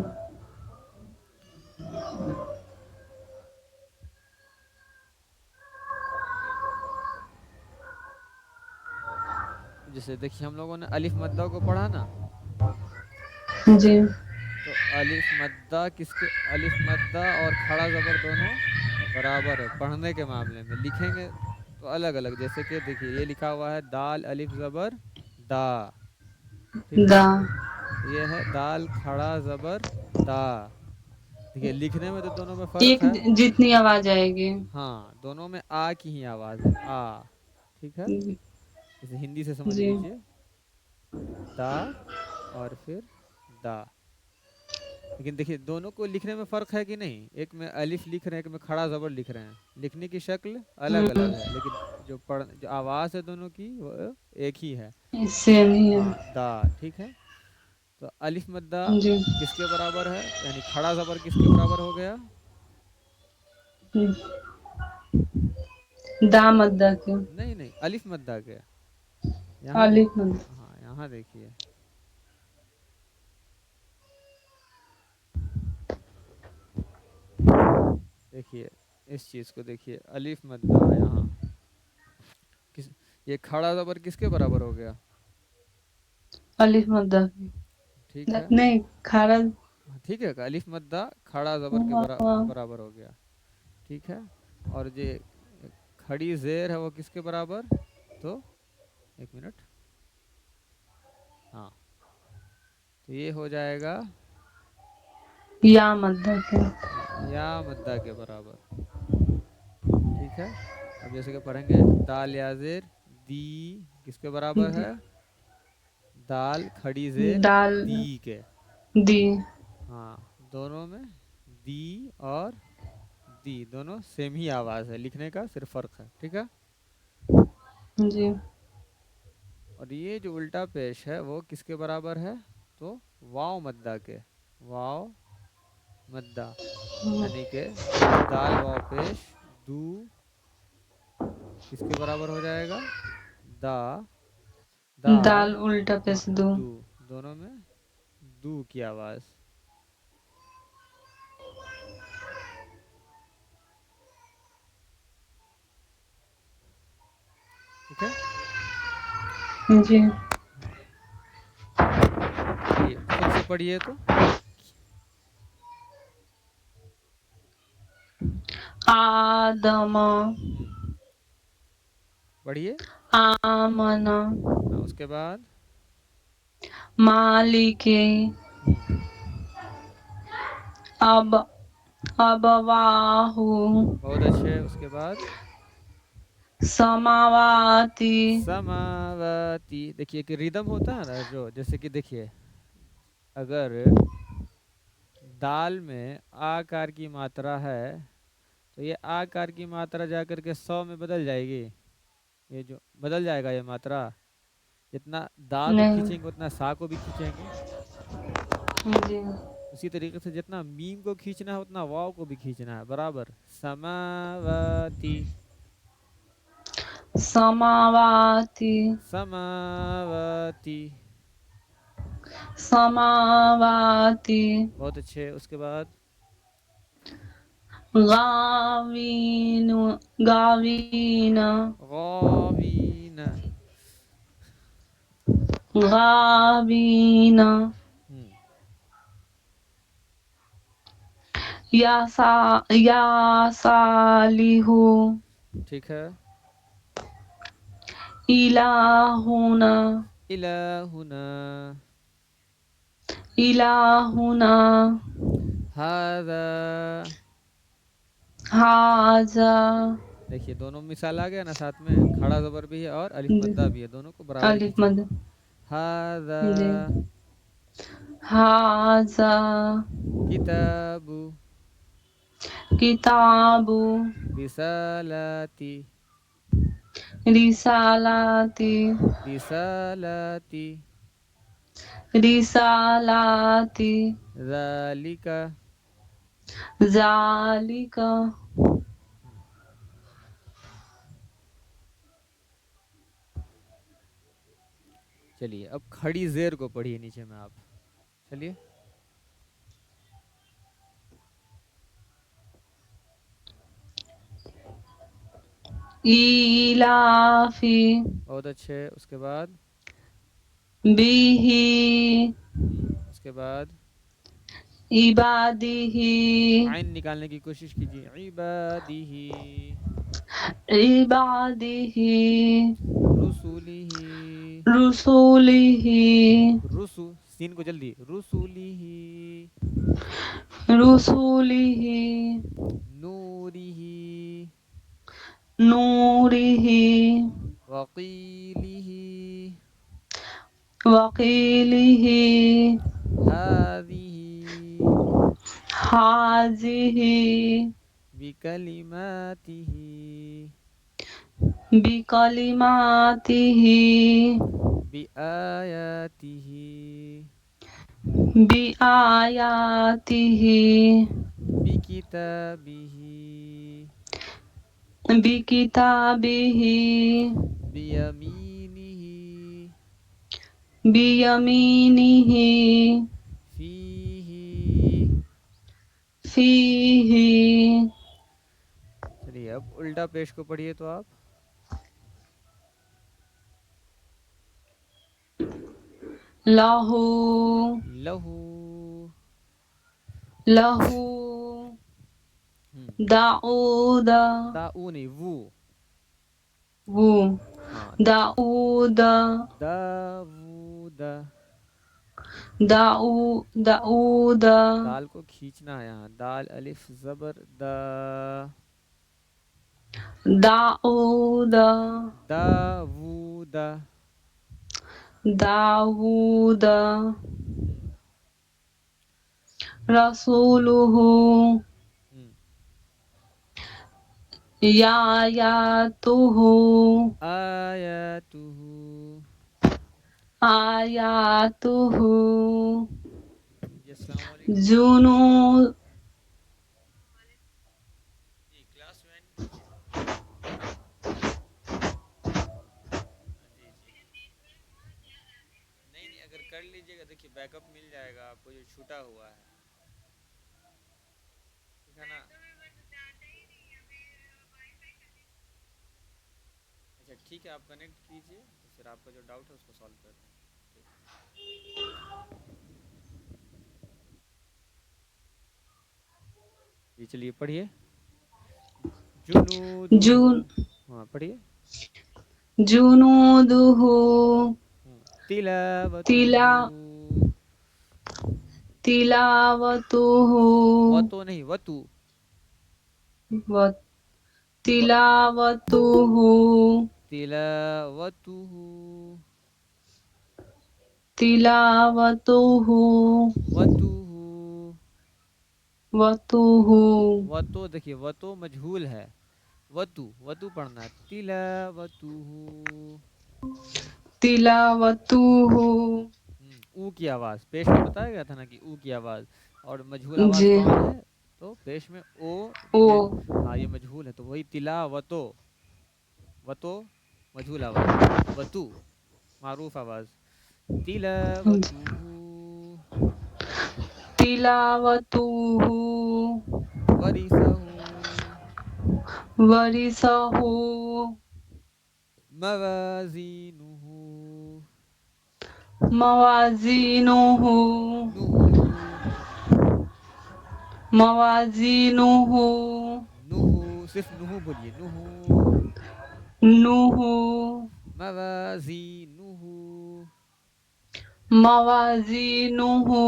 [SPEAKER 1] जैसे देखिए हम लोगों ने अलिफ मद्दा को पढ़ा ना,
[SPEAKER 3] जी।
[SPEAKER 1] तो अलिफ मद्दा किसके, अलिफ मद्दा और खड़ा जबर दोनों बराबर है पढ़ने के मामले में। लिखेंगे तो अलग अलग, जैसे कि देखिए ये लिखा हुआ है दाल अलिफ जबर दा, ठीक है।
[SPEAKER 3] दा।
[SPEAKER 1] ये है दाल खड़ा जबर दा। देखिए लिखने में तो दोनों में फर्क
[SPEAKER 3] एक
[SPEAKER 1] है,
[SPEAKER 3] जितनी आवाज आएगी।
[SPEAKER 1] हाँ दोनों में आ की ही आवाज है, आ, ठीक है। जैसे हिंदी से समझ
[SPEAKER 3] जी।
[SPEAKER 1] लीजिए दा और फिर दा। लेकिन देखिए दोनों को लिखने में फ़र्क है कि नहीं, एक में अलिफ लिख रहे हैं, एक में खड़ा ज़बर लिख रहे हैं, लिखने की शक्ल अलग अलग है, लेकिन जो आवाज़ है दोनों की वो एक ही है,
[SPEAKER 3] सेम ही है।
[SPEAKER 1] हाँ दा, ठीक है। तो अलिफ मद्दा
[SPEAKER 3] जी।
[SPEAKER 1] किसके बराबर है, यानी खड़ा ज़बर किसके बराबर हो गया,
[SPEAKER 3] दा मद्दा के।
[SPEAKER 1] नहीं नहीं अलिफ मद्दा के, यहाँ
[SPEAKER 3] अलिफ मद्दा।
[SPEAKER 1] हाँ यहाँ देखिए, देखिए इस चीज़ को देखिए, अलिफ मद्दा यहाँ किस, ये खड़ा ज़बर किसके बराबर हो गया,
[SPEAKER 3] अलिफ मद्दा के।
[SPEAKER 1] ठीक है।
[SPEAKER 3] नहीं, खारा।
[SPEAKER 1] ठीक है, अलिफ मद्दा खड़ा ज़बर के
[SPEAKER 3] हाँ,
[SPEAKER 1] बराबर हो गया, ठीक है। और जो खड़ी जेर है वो किसके बराबर, तो एक मिनट, हाँ तो ये हो जाएगा
[SPEAKER 3] या मद्दा के।
[SPEAKER 1] या मद्दा के बराबर, ठीक है। अब जैसे कि पढ़ेंगे दाल या जेर दी किसके बराबर है, दाल खड़ी जेर
[SPEAKER 3] दाल
[SPEAKER 1] दी के,
[SPEAKER 3] दी।
[SPEAKER 1] हाँ दोनों में दी और दी दोनों सेम ही आवाज़ है, लिखने का सिर्फ फ़र्क है, ठीक है।
[SPEAKER 3] जी।
[SPEAKER 1] और ये जो उल्टा पेश है वो किसके बराबर है, तो वाव मद्दा के, वाव मद्दा, यानी कि दाल वाव पेश दू किसके बराबर हो जाएगा, दा, दाल
[SPEAKER 3] दाल उल्टा पे
[SPEAKER 1] हाँ
[SPEAKER 3] से दो।
[SPEAKER 1] दू, दोनों में दू की आवाज़, ठीक है।
[SPEAKER 3] जी।
[SPEAKER 1] हाँ चलिए खुद से पढ़िए तो,
[SPEAKER 3] आदम।
[SPEAKER 1] पढ़िए,
[SPEAKER 3] आमन।
[SPEAKER 1] हाँ उसके बाद
[SPEAKER 3] मालिके।
[SPEAKER 1] हम्म,
[SPEAKER 3] अब अबवाहु।
[SPEAKER 1] बहुत अच्छे, उसके बाद
[SPEAKER 3] समावाती।
[SPEAKER 1] समावती। देखिए कि रिदम होता है ना, जो जैसे कि देखिए अगर दाल में आकार की मात्रा है तो ये आकार की मात्रा जाकर के 100 में बदल जाएगी, ये जो बदल जाएगा ये मात्रा, जितना दा को
[SPEAKER 3] नहीं।
[SPEAKER 1] खींचेंगे उतना सा को भी खींचेंगे,
[SPEAKER 3] जी।
[SPEAKER 1] उसी तरीके से जितना मीम को खींचना है उतना वाव को भी खींचना है बराबर, समावती
[SPEAKER 3] समावाती।
[SPEAKER 1] समावती,
[SPEAKER 3] समावाती।
[SPEAKER 1] बहुत अच्छे, उसके बाद
[SPEAKER 3] गावीनु। गावीन।
[SPEAKER 1] गावीन,
[SPEAKER 3] गावीन।
[SPEAKER 1] हम्म,
[SPEAKER 3] या सालिहु।
[SPEAKER 1] ठीक है।
[SPEAKER 3] इलाहुना।
[SPEAKER 1] इलाहुना,
[SPEAKER 3] इलाहुना।
[SPEAKER 1] हादा,
[SPEAKER 3] हाजा।
[SPEAKER 1] देखिए दोनों मिसाल आ गया ना साथ में, खड़ा जबर भी है और अलिफ मद्दा भी है, दोनों को बराबर
[SPEAKER 3] अलिफ
[SPEAKER 1] खींचेंगे,
[SPEAKER 3] मद।
[SPEAKER 1] हादा,
[SPEAKER 3] जी। हाजा
[SPEAKER 1] किताबु
[SPEAKER 3] किताबु
[SPEAKER 1] रिसालाती
[SPEAKER 3] रिसालाती
[SPEAKER 1] रिसालाती
[SPEAKER 3] रिसालाती
[SPEAKER 1] ज़ालिका।
[SPEAKER 3] ज़ालिका।
[SPEAKER 1] चलिए अब खड़ी जेर को पढ़िए नीचे में आप। चलिए
[SPEAKER 3] इलाफी
[SPEAKER 1] बहुत अच्छे। उसके बाद
[SPEAKER 3] बिही
[SPEAKER 1] उसके बाद
[SPEAKER 3] इबादिही
[SPEAKER 1] आइन निकालने की कोशिश कीजिए। इबादिही
[SPEAKER 3] इबादिही
[SPEAKER 1] रुसुलिही
[SPEAKER 3] रुसुलिही
[SPEAKER 1] रुसु सीन को जल्दी रुसुलिही
[SPEAKER 3] रुसुलिही
[SPEAKER 1] नूरिही
[SPEAKER 3] नूरिही
[SPEAKER 1] वकीलिही
[SPEAKER 3] वकीलिही
[SPEAKER 1] हादिही
[SPEAKER 3] हाजिही
[SPEAKER 1] बिकलिमातिही
[SPEAKER 3] बिकलिमातिही
[SPEAKER 1] बिआयातिही
[SPEAKER 3] बिआयातिही
[SPEAKER 1] बिकिताबिही
[SPEAKER 3] बिकिताबिही
[SPEAKER 1] बियमीनिही
[SPEAKER 3] बियमीनिही
[SPEAKER 1] फीही।
[SPEAKER 3] फीही।
[SPEAKER 1] चलिए अब उल्टा पेश को पढ़िए तो आप।
[SPEAKER 3] लहू
[SPEAKER 1] लहू
[SPEAKER 3] लहू दाऊद
[SPEAKER 1] दाऊ नहीं वू।
[SPEAKER 3] वो
[SPEAKER 1] हाँ
[SPEAKER 3] दाऊद
[SPEAKER 1] दाऊद
[SPEAKER 3] दाऊ दाऊद
[SPEAKER 1] दाल को खींचना है यहाँ। दाल अलिफ जबर दा
[SPEAKER 3] दाऊद
[SPEAKER 1] दावूद।
[SPEAKER 3] दाऊद रसूलुहु
[SPEAKER 1] हम्म,
[SPEAKER 3] यायातुहु
[SPEAKER 1] आयातुहु
[SPEAKER 3] आयातुहु
[SPEAKER 1] जी अस्सलाम वालेकुम
[SPEAKER 3] जुनू
[SPEAKER 1] जी क्लास ज्वाइन कीजिए। जी जी नहीं नहीं अगर कर लीजिएगा देखिए बैकअप मिल जाएगा आपको जो छूटा हुआ है। ठीक है ना। अच्छा ठीक है आप कनेक्ट कीजिए तो फिर आपका जो डाउट है उसको सॉल्व करते हैं। जी चलिए पढ़िए। जुनूदुहु
[SPEAKER 3] जुन
[SPEAKER 1] हाँ पढ़िए।
[SPEAKER 3] जुनूदुहु तिला
[SPEAKER 1] तिलावतुहु
[SPEAKER 3] तिलावतुहु
[SPEAKER 1] वतो नहीं वतु
[SPEAKER 3] व तिलावतुहु
[SPEAKER 1] तिलावतुहु
[SPEAKER 3] तिलावतुहु
[SPEAKER 1] वतुहु।
[SPEAKER 3] वतुहु
[SPEAKER 1] वतो देखिए वतो मजहूल है। वतु वतु पढ़ना है। तिलावतुहु
[SPEAKER 3] तिलावतुहु
[SPEAKER 1] ऊ की आवाज़ पेश में बताया गया था ना कि ऊ की आवाज़ और मजहूल आवाज़
[SPEAKER 3] जी
[SPEAKER 1] कौन है तो पेश में ओ
[SPEAKER 3] ओ
[SPEAKER 1] ये हाँ ये मजहूल है तो वही तिलावतो वतो मजहूल आवाज़ वतु मारूफ आवाज़ तिलावतुहु
[SPEAKER 3] तिलावतुहु
[SPEAKER 1] वरिसहु
[SPEAKER 3] वरिसहु
[SPEAKER 1] मवाजीनुहु
[SPEAKER 3] मवाजीनुहु
[SPEAKER 1] नुहु
[SPEAKER 3] मवाजीनुहु
[SPEAKER 1] नुहु सिर्फ नुहु बोलिए नुहु
[SPEAKER 3] नुहु
[SPEAKER 1] मवाजीनुहु
[SPEAKER 3] मवाजीनुहु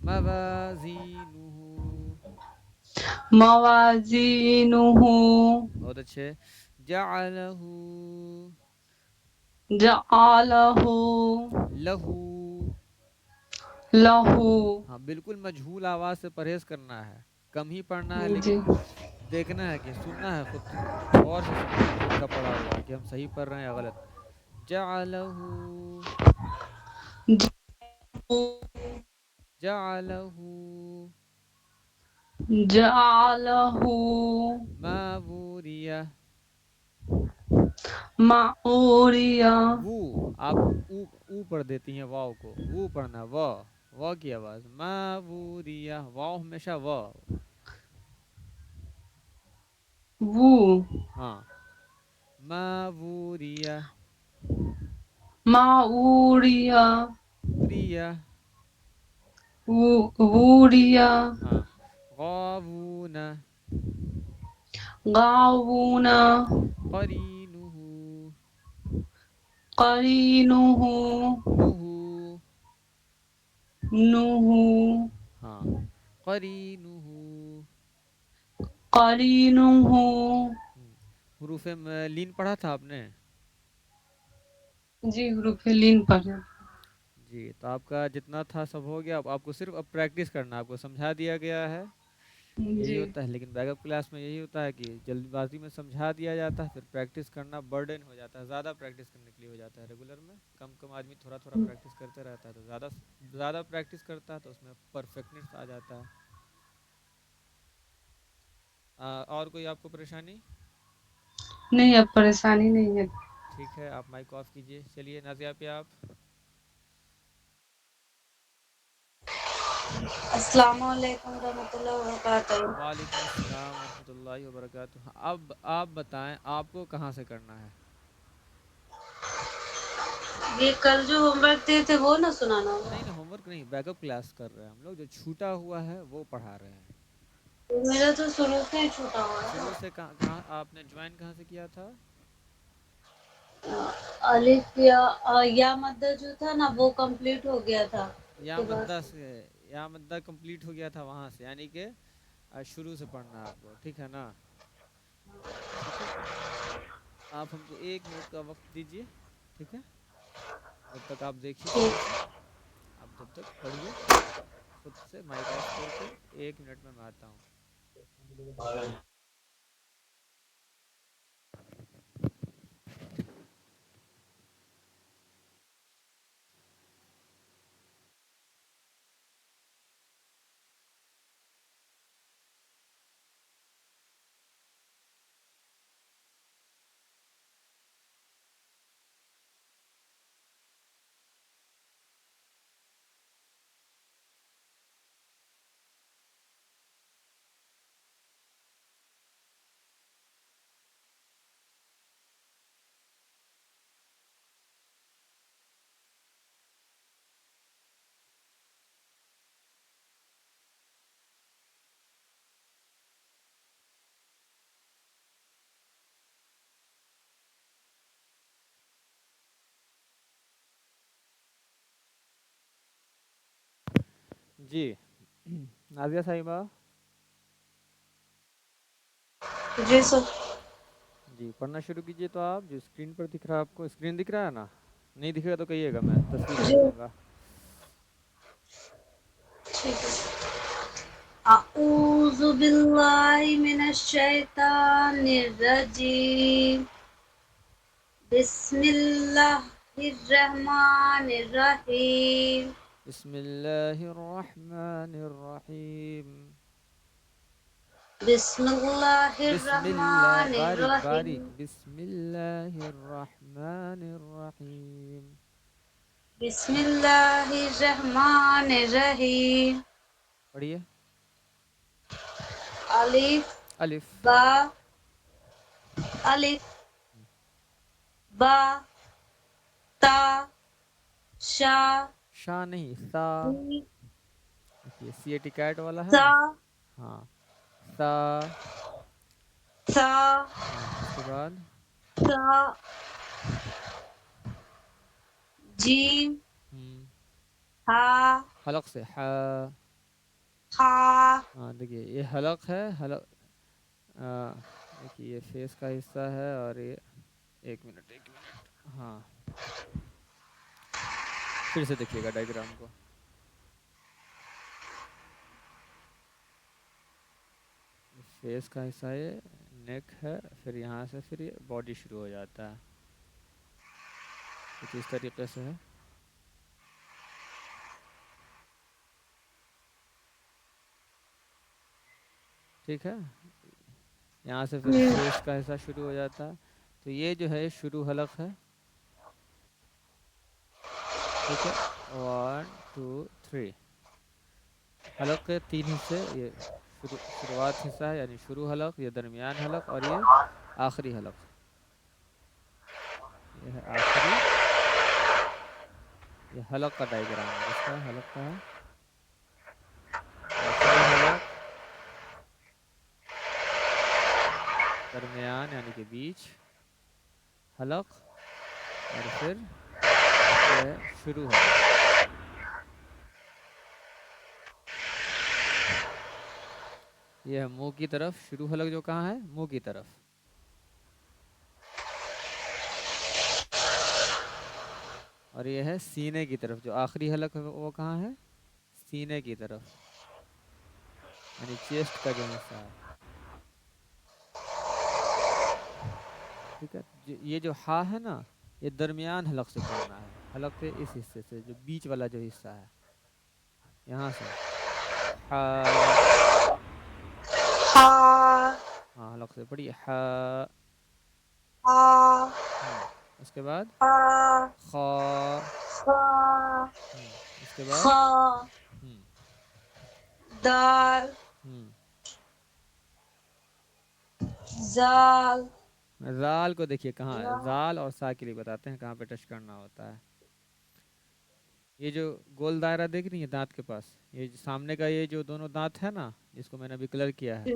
[SPEAKER 1] मवाजीनुहु।
[SPEAKER 3] मवाजीनुहु
[SPEAKER 1] बहुत अच्छे। जअलहु
[SPEAKER 3] जअलहु
[SPEAKER 1] लहू
[SPEAKER 3] लहू।
[SPEAKER 1] हाँ बिल्कुल मजहूल आवाज से परहेज करना है, कम ही पढ़ना है,
[SPEAKER 3] जी।
[SPEAKER 1] लेकिन देखना है कि सुनना है, खुद गौर से सुनना है खुद का पढ़ा हुआ कि हम सही पढ़ रहे हैं या गलत। जअलहू, जअलहू
[SPEAKER 3] जअलहू
[SPEAKER 1] मावूरिया।
[SPEAKER 3] माऊरिया।
[SPEAKER 1] वो आप ऊ पढ़ देती हैं वाव को, वो पढ़ना, व की आवाज, मावूरिया, वाव हमेशा व।
[SPEAKER 3] वू।
[SPEAKER 1] हाँ मावूरिया,
[SPEAKER 3] माऊरिया।
[SPEAKER 1] रिया।
[SPEAKER 3] वूरिया।
[SPEAKER 1] हाँ गावूना,
[SPEAKER 3] गावूना।
[SPEAKER 1] करीनुहु,
[SPEAKER 3] करीनुहु।
[SPEAKER 1] नुहु।
[SPEAKER 3] नुहु।
[SPEAKER 1] हाँ करीनुहु।
[SPEAKER 3] करीनुहु।
[SPEAKER 1] हुरूफ लीन पढ़ा था आपने?
[SPEAKER 3] जी हुरूफ लीन पढ़े।
[SPEAKER 1] जी, तो आपका जितना था सब हो गया, अब आपको सिर्फ अब प्रैक्टिस करना है, आपको समझा दिया गया है। यही
[SPEAKER 3] जी।
[SPEAKER 1] होता है, लेकिन बैकअप क्लास में यही होता है कि जल्दबाजी में समझा दिया जाता है, फिर प्रैक्टिस करना बर्डन हो जाता है, ज़्यादा प्रैक्टिस करने के लिए हो जाता है। रेगुलर में कम कम आदमी थोड़ा थोड़ा प्रैक्टिस करते रहता है, तो ज़्यादा ज़्यादा प्रैक्टिस करता है तो उसमें परफेक्टनेस आ जाता है। और कोई आपको परेशानी?
[SPEAKER 3] नहीं, अब परेशानी नहीं है।
[SPEAKER 1] ठीक है, आप माइक ऑफ कीजिए। चलिए नाजिया पे आप।
[SPEAKER 2] अस्सलाम वालेकुम रहमतुल्लाहि व बरकातहू।
[SPEAKER 1] वालेकुम अस्सलाम वरहमतुल्लाहि वबरकातुहू। अब आप बताएं आपको कहाँ से करना है?
[SPEAKER 2] ये कल जो होमवर्क दिए थे वो ना सुनाना।
[SPEAKER 1] नहीं नहीं, होमवर्क नहीं, बैकअप क्लास कर रहे हैं हम लोग, जो छूटा हुआ है वो पढ़ा रहे हैं।
[SPEAKER 2] मेरा तो शुरू से ही छूटा हुआ
[SPEAKER 1] शुरू से कहाँ कहाँ आपने ज्वाइन कहाँ से किया था?
[SPEAKER 2] है। अलिफ या मद्दा जो था ना वो कंप्लीट हो गया था,
[SPEAKER 1] या
[SPEAKER 2] उसके बाद
[SPEAKER 1] मद्दा से, या मद्दा कंप्लीट हो गया था वहाँ से, यानी कि शुरू से पढ़ना है आपको, ठीक है ना? ठीक है, आप हमको 1 मिनट का वक्त दीजिए, ठीक है? जब तक आप देखिए खुद से, आप जब तक पढ़िए खुद से माइक ऑफ करके। 1 मिनट में मैं आता हूँ। जी नाजिया साहिबा।
[SPEAKER 2] जी सर।
[SPEAKER 1] जी पढ़ना शुरू कीजिए। तो आप जो स्क्रीन पर दिख रहा है, आपको स्क्रीन दिख रहा है ना? नहीं दिखेगा तो कहिएगा, मैं तस्वीर भेज
[SPEAKER 2] जी
[SPEAKER 1] दूंगा।
[SPEAKER 2] ठीक है। अऊज़ु बिल्लाहि मिनश शैतानिर रजीम। बिस्मिल्लाहिर रहमानिर रहीम।
[SPEAKER 1] बिस्मिल्लाहिर्रहमानिर्रहीम।
[SPEAKER 2] बिस्मिल्लाहिर
[SPEAKER 1] बिस्मिल्लाह,
[SPEAKER 2] रहमानिर
[SPEAKER 1] बारीक
[SPEAKER 2] रहीम।
[SPEAKER 1] बारीक, बिस्मिल्लाहिर्रहमानिर्रहीम।
[SPEAKER 2] बिस्मिल्लाहिर रहमानिर रहीम।
[SPEAKER 1] पढ़िए।
[SPEAKER 2] अलिफ
[SPEAKER 1] अलिफ।
[SPEAKER 2] बा, अलिफ बा ता शा
[SPEAKER 1] शाह नहीं, सा।
[SPEAKER 2] जी
[SPEAKER 1] देखिए सी ए टी कैट वाला है
[SPEAKER 2] सा
[SPEAKER 1] ना? हाँ, सा।
[SPEAKER 2] सा
[SPEAKER 1] हाँ उसके बाद
[SPEAKER 2] सा जीम
[SPEAKER 1] हम्म,
[SPEAKER 2] हा
[SPEAKER 1] हलक से हा।
[SPEAKER 2] हा।
[SPEAKER 1] हाँ देखिए ये हलक है, हलक। देखिए ये फेस का हिस्सा है, और ये, 1 मिनट 1 मिनट, हाँ फिर से देखिएगा डायग्राम को। फेस का हिस्सा ये नेक है, फिर यहाँ से फिर ये बॉडी शुरू हो जाता है। कुछ इस तरीके से है। ठीक है, यहाँ से फिर फेस का हिस्सा शुरू हो जाता है। तो ये जो है शुरू हलक है। ठीक है, 1 2 3। हलक के 3 हिस्से, ये शुरुआत हिस्सा है यानी शुरू हलक, ये दरमियान हलक और ये आखिरी हलक। ये है आखिरी, ये हलक का डायग्राम है। इसका हलक का है आखिरी हलक, दरमियान यानी कि बीच हलक, और फिर ये है शुरू हलक। ये है मुंह की तरफ, शुरू हलक जो कहाँ है, मुंह की तरफ। और ये है सीने की तरफ, जो आखिरी हलक है वो कहाँ है, सीने की तरफ, यानी चेस्ट का जो हिस्सा है। ठीक है, ये जो हा है ना, ये दरमियान हलक से पढ़ना है, हलक के इस हिस्से से, जो बीच वाला जो हिस्सा है, यहाँ से हा। हाँ, हलक से पढ़िए हा। उसके बाद खा। उसके बाद हम्म
[SPEAKER 2] दाल,
[SPEAKER 1] हम्म
[SPEAKER 2] जाल,
[SPEAKER 1] जाल को देखिए कहाँ है, जाल और सा के लिए बताते हैं कहाँ पे टच करना होता है। ये जो गोल दायरा देख रही है दांत के पास, ये जो सामने का ये जो दोनों दांत है ना, जिसको मैंने अभी कलर किया है,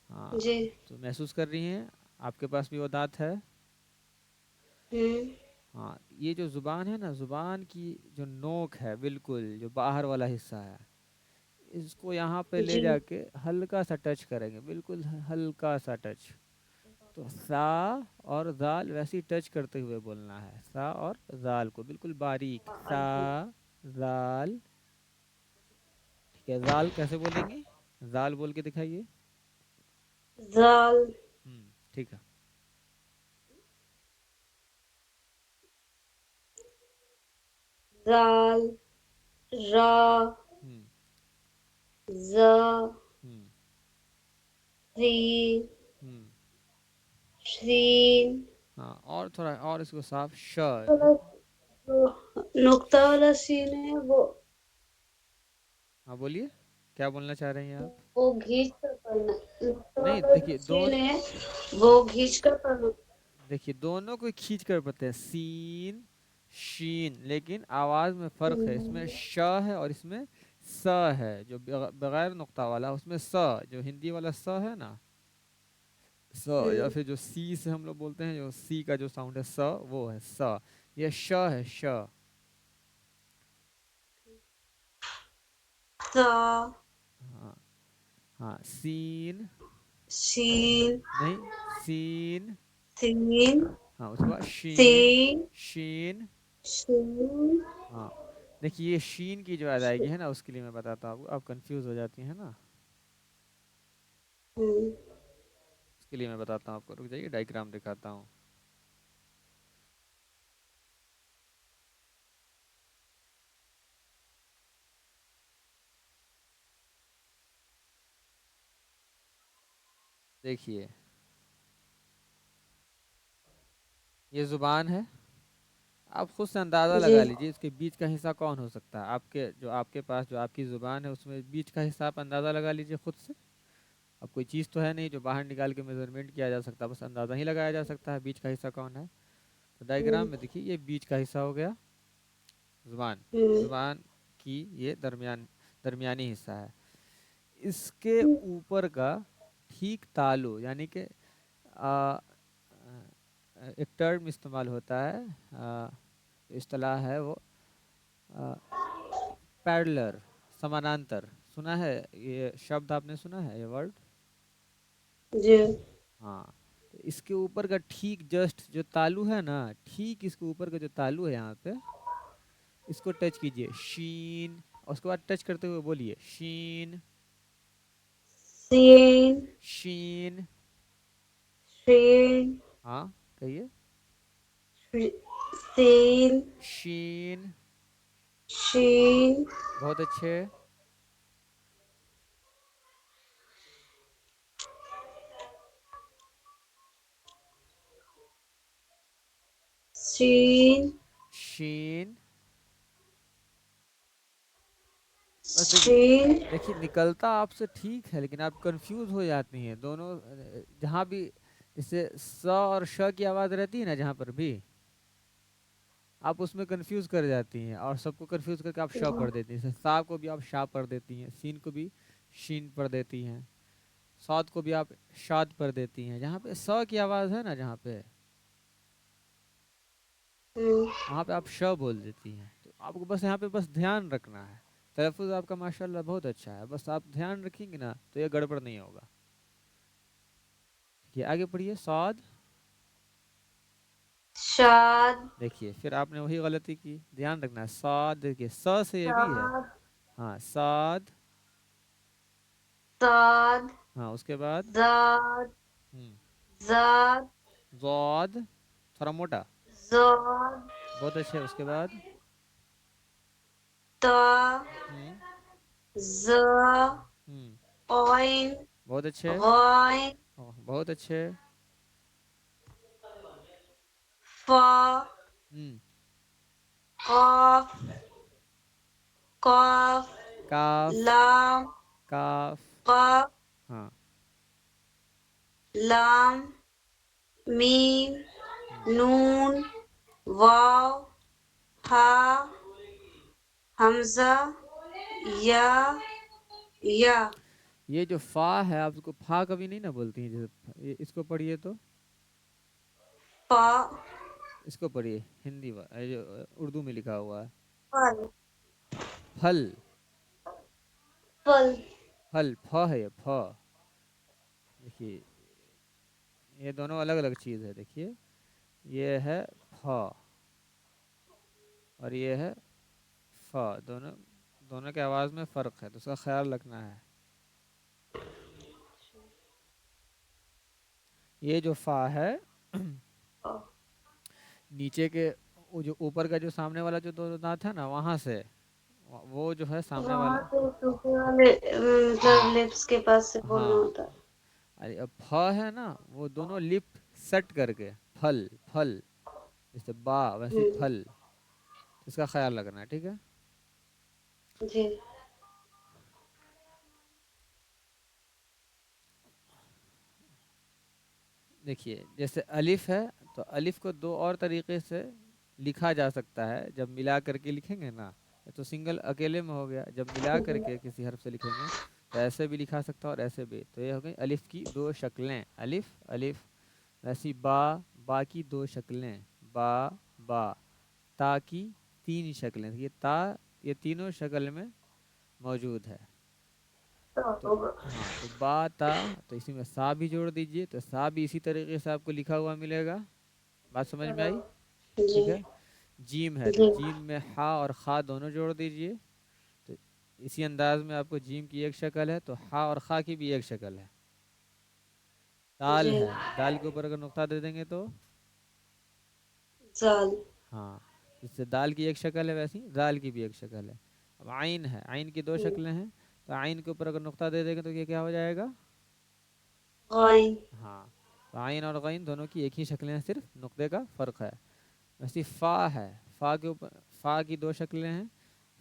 [SPEAKER 1] हाँ,
[SPEAKER 2] जी,
[SPEAKER 1] तो महसूस कर रही हैं आपके पास भी वो दांत है। हाँ, ये जो ज़ुबान है ना, ज़ुबान की जो नोक है बिल्कुल जो बाहर वाला हिस्सा है, इसको यहाँ पे ले
[SPEAKER 2] जी,
[SPEAKER 1] जाके हल्का सा टच करेंगे, बिल्कुल हल्का सा टच। तो सा और जाल वैसे ही टच करते हुए बोलना है, सा और जाल को बिल्कुल बारीक, सा जाल। ठीक है, जाल कैसे बोलेंगे, जाल बोल के दिखाइए।
[SPEAKER 2] जाल,
[SPEAKER 1] ठीक है।
[SPEAKER 2] जाल, रा,
[SPEAKER 1] हम्म
[SPEAKER 2] जा,
[SPEAKER 1] हम्म
[SPEAKER 2] री,
[SPEAKER 1] हम्म
[SPEAKER 2] शीन।
[SPEAKER 1] हाँ, और थोड़ा और इसको साफ, श।
[SPEAKER 2] नुक्ता वाला सीन है वो
[SPEAKER 1] हाँ बोलिए, क्या बोलना चाह रही हैं आप।
[SPEAKER 2] वो घींच कर पढ़ना। नुक्ता
[SPEAKER 1] नहीं
[SPEAKER 2] वाला
[SPEAKER 1] देखिए,
[SPEAKER 2] सीन है वो घींच कर पढ़ना।
[SPEAKER 1] देखिए दोनों को खींच कर पढ़ते हैं, सीन शीन, लेकिन आवाज में फर्क है, इसमें श है और इसमें स है, जो बगैर नुक्ता वाला, उसमें स, जो हिंदी वाला स है ना, स, या फिर जो सी से हम लोग बोलते हैं, जो सी का जो साउंड है स, वो है स। ये श है, श।
[SPEAKER 2] सा,
[SPEAKER 1] हाँ हाँ, सीन,
[SPEAKER 2] शीन,
[SPEAKER 1] नहीं, सीन।
[SPEAKER 2] सीन,
[SPEAKER 1] हाँ, उसके बाद शीन,
[SPEAKER 2] सीन,
[SPEAKER 1] शीन।
[SPEAKER 2] शीन।
[SPEAKER 1] हाँ, देखिए ये शीन की जो अदायगी है ना, उसके लिए मैं बताता हूँ आपको, आप कंफ्यूज हो जाती हैं ना, उसके लिए मैं बताता हूँ आपको, रुक जाइए डायग्राम दिखाता हूँ। देखिए ये जुबान है, आप खुद से अंदाज़ा
[SPEAKER 2] जी,
[SPEAKER 1] लगा लीजिए इसके बीच का हिस्सा कौन हो सकता है, आपके पास जो आपकी ज़ुबान है उसमें बीच का हिस्सा आप अंदाज़ा लगा लीजिए खुद से। अब कोई चीज़ तो है नहीं जो बाहर निकाल के मेजरमेंट किया जा सकता है, बस अंदाज़ा ही लगाया जा सकता है बीच का हिस्सा कौन है। तो डायग्राम में देखिए ये बीच का हिस्सा हो गया ज़ुबान, ज़ुबान की ये दरमियानी हिस्सा है। इसके ऊपर का ठीक तालु, यानी कि आ, एक टर्म इस्तेमाल होता है, इस्तिलाह है वो पैरेलल, समानांतर, सुना है ये शब्द, आपने सुना है ये वर्ड।
[SPEAKER 2] जी,
[SPEAKER 1] हाँ, तो इसके ऊपर का ठीक जस्ट जो तालु है ना, ठीक इसके ऊपर का जो तालु है यहाँ पे, इसको टच कीजिए, शीन, और उसके बाद टच करते हुए बोलिए शीन।
[SPEAKER 2] सीन
[SPEAKER 1] शीन।
[SPEAKER 2] शीन
[SPEAKER 1] हाँ कहिए।
[SPEAKER 2] सीन
[SPEAKER 1] शीन।
[SPEAKER 2] शीन
[SPEAKER 1] बहुत अच्छे।
[SPEAKER 2] शीन
[SPEAKER 1] शीन। बस देखिए,
[SPEAKER 2] शीन
[SPEAKER 1] देखिए निकलता आपसे ठीक है, लेकिन आप कंफ्यूज हो जाती हैं दोनों। जहाँ भी जैसे स और श की आवाज़ रहती है ना, जहाँ पर भी आप उसमें कंफ्यूज कर जाती हैं, और सबको कंफ्यूज करके आप श पढ़ देती हैं। जैसे सा को भी आप शा पढ़ देती हैं, सीन को भी शीन पढ़ देती हैं, साद को भी आप शाद पढ़ देती हैं। जहाँ पे स की आवाज़ है ना, जहाँ पे वहाँ पे आप श बोल देती हैं। तो आपको बस यहाँ पे बस ध्यान रखना है। तलफ़ुज़ आपका माशाल्लाह बहुत अच्छा है, बस आप ध्यान रखेंगे ना तो ये गड़बड़ नहीं होगा। देखिए आगे पढ़िए। साद।
[SPEAKER 2] शाद
[SPEAKER 1] देखिए फिर आपने वही गलती की, ध्यान रखना है। साद देखिए स से ये भी है।
[SPEAKER 2] शाद
[SPEAKER 1] हाँ साद।
[SPEAKER 2] साद
[SPEAKER 1] हाँ उसके बाद
[SPEAKER 2] जाद
[SPEAKER 1] हम्म
[SPEAKER 2] जाद
[SPEAKER 1] ज़ाद, थोड़ा मोटा।
[SPEAKER 2] जाद
[SPEAKER 1] बहुत अच्छे। उसके बाद
[SPEAKER 2] ता
[SPEAKER 1] हम्म
[SPEAKER 2] जा
[SPEAKER 1] हम्म
[SPEAKER 2] ऑइन
[SPEAKER 1] बहुत अच्छे।
[SPEAKER 2] गाइन
[SPEAKER 1] बहुत अच्छे।
[SPEAKER 2] फा
[SPEAKER 1] हम्म
[SPEAKER 2] काफ काफ
[SPEAKER 1] काफ।
[SPEAKER 2] लाम
[SPEAKER 1] काफ।
[SPEAKER 2] काफ
[SPEAKER 1] हाँ।
[SPEAKER 2] लाम मीम
[SPEAKER 1] हम्म
[SPEAKER 2] नून वाव हा हमजा या या
[SPEAKER 1] ये जो फा है, आप इसको फा कभी नहीं ना बोलती हैं। जैसे इसको पढ़िए तो
[SPEAKER 2] फा
[SPEAKER 1] इसको पढ़िए, हिंदी ये जो उर्दू में लिखा हुआ है।
[SPEAKER 2] फल
[SPEAKER 1] फल।
[SPEAKER 2] फल
[SPEAKER 1] फल फ है ये फ। देखिए ये दोनों अलग अलग चीज़ है। देखिए ये है फ और ये है फ, दोनों दोनों के आवाज़ में फ़र्क है, तो उसका ख्याल रखना है। ये जो फा है नीचे के वो जो ऊपर का जो सामने वाला जो दो दांत है ना, वहाँ से वो जो है सामने
[SPEAKER 2] वहाँ
[SPEAKER 1] वाला।
[SPEAKER 2] से टूके वाले मतलब
[SPEAKER 1] हाँ
[SPEAKER 2] लिप्स के पास से बोलना
[SPEAKER 1] हाँ।
[SPEAKER 2] होता है।
[SPEAKER 1] अरे अब फ है ना, वो दोनों लिप सेट करके फल फल, जैसे बा वैसे ही
[SPEAKER 2] हम्म,
[SPEAKER 1] फल। इसका ख्याल रखना है, ठीक है।
[SPEAKER 2] जी
[SPEAKER 1] देखिए जैसे अलिफ है, तो अलिफ को दो और तरीके से लिखा जा सकता है। जब मिला करके लिखेंगे ना, ये तो सिंगल अकेले में हो गया। जब मिला करके किसी हर्फ से लिखेंगे तो ऐसे भी लिखा सकता है और ऐसे भी। तो ये हो गई अलिफ की दो शक्लें, अलिफ अलिफ। वैसी बा की दो शक्लें, बा बा। ता की तीन शक्लें, ये ता ये तीनों शक्ल में मौजूद है। तो हाँ, तो बा ता, तो इसी में सा भी जोड़ दीजिए, तो सा भी इसी तरीके से आपको लिखा हुआ मिलेगा। बात समझ में आई?
[SPEAKER 2] जी
[SPEAKER 1] ठीक है। जीम है तो
[SPEAKER 2] जी
[SPEAKER 1] जीम में हा और खा दोनों जोड़ दीजिए, तो इसी अंदाज में आपको जीम की एक शक्ल है, तो हा और खा की भी एक शक्ल है। दाल
[SPEAKER 2] जी
[SPEAKER 1] है, दाल के ऊपर अगर नुक्ता दे देंगे तो
[SPEAKER 2] जाल
[SPEAKER 1] हाँ, जिससे दाल की एक शक्ल है वैसी दाल की भी एक शक्ल है। अब आइन है, आइन की दो शक्लें हैं, तो आइन के ऊपर अगर नुक्ता दे देंगे तो ये क्या हो जाएगा?
[SPEAKER 2] गाइन
[SPEAKER 1] हाँ, तो आइन और गैन दोनों की एक ही शक्लें हैं, सिर्फ नुक्ते का फ़र्क है। वैसे फ़ा है, फ़ा के ऊपर फ़ा की दो शक्लें हैं,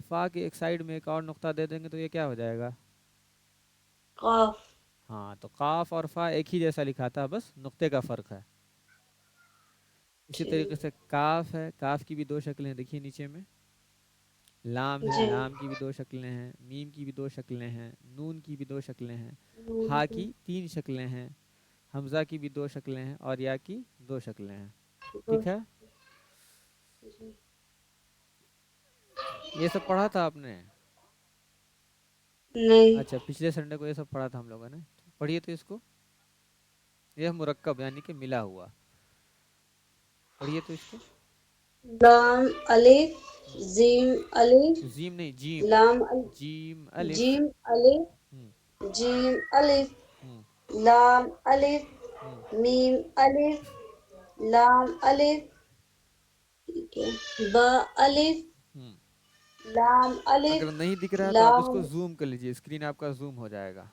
[SPEAKER 1] फ़ा की एक साइड में एक और नुक्ता दे देंगे तो ये क्या हो जाएगा?
[SPEAKER 2] काफ
[SPEAKER 1] हाँ, तो काफ और फ़ा एक ही जैसा लिखा था, बस नुक्ते का फ़र्क है। इसी
[SPEAKER 2] जी
[SPEAKER 1] तरीके से काफ है, काफ की भी दो शक्लें हैं, देखिए नीचे में। लाम है,
[SPEAKER 2] जी
[SPEAKER 1] लाम की भी दो शक्लें हैं, मीम की भी दो शक्लें हैं, नून की भी दो शक्लें हैं, हा की तीन शक्लें हैं, हमज़ा की भी दो शक्लें हैं और या की दो शक्लें हैं। ठीक है। ये सब पढ़ा था आपने?
[SPEAKER 2] नहीं
[SPEAKER 1] अच्छा, पिछले संडे को ये सब पढ़ा था हम लोगों ने। पढ़िए तो इसको, यह मुरक्कब यानी कि मिला हुआ। पढ़िए तो इसको।
[SPEAKER 2] लाम अलिफ
[SPEAKER 1] हम्म,
[SPEAKER 2] जीम अलिफ
[SPEAKER 1] जीम नहीं, जीम।
[SPEAKER 2] लाम
[SPEAKER 1] जीम अलिफ।
[SPEAKER 2] जीम अलिफ
[SPEAKER 1] हम्म
[SPEAKER 5] جیم الف
[SPEAKER 1] ہوں
[SPEAKER 5] لام الف
[SPEAKER 1] ہوں
[SPEAKER 5] میم الف لام الف ٹھیک ہے با الف
[SPEAKER 1] ہوں
[SPEAKER 5] لام الف
[SPEAKER 1] اگر نہیں دکھ رہا ہے تو آپ اس
[SPEAKER 5] لام
[SPEAKER 1] کو زوم کر لیجئے، اسکرین آپ کا زوم ہو جائے گا،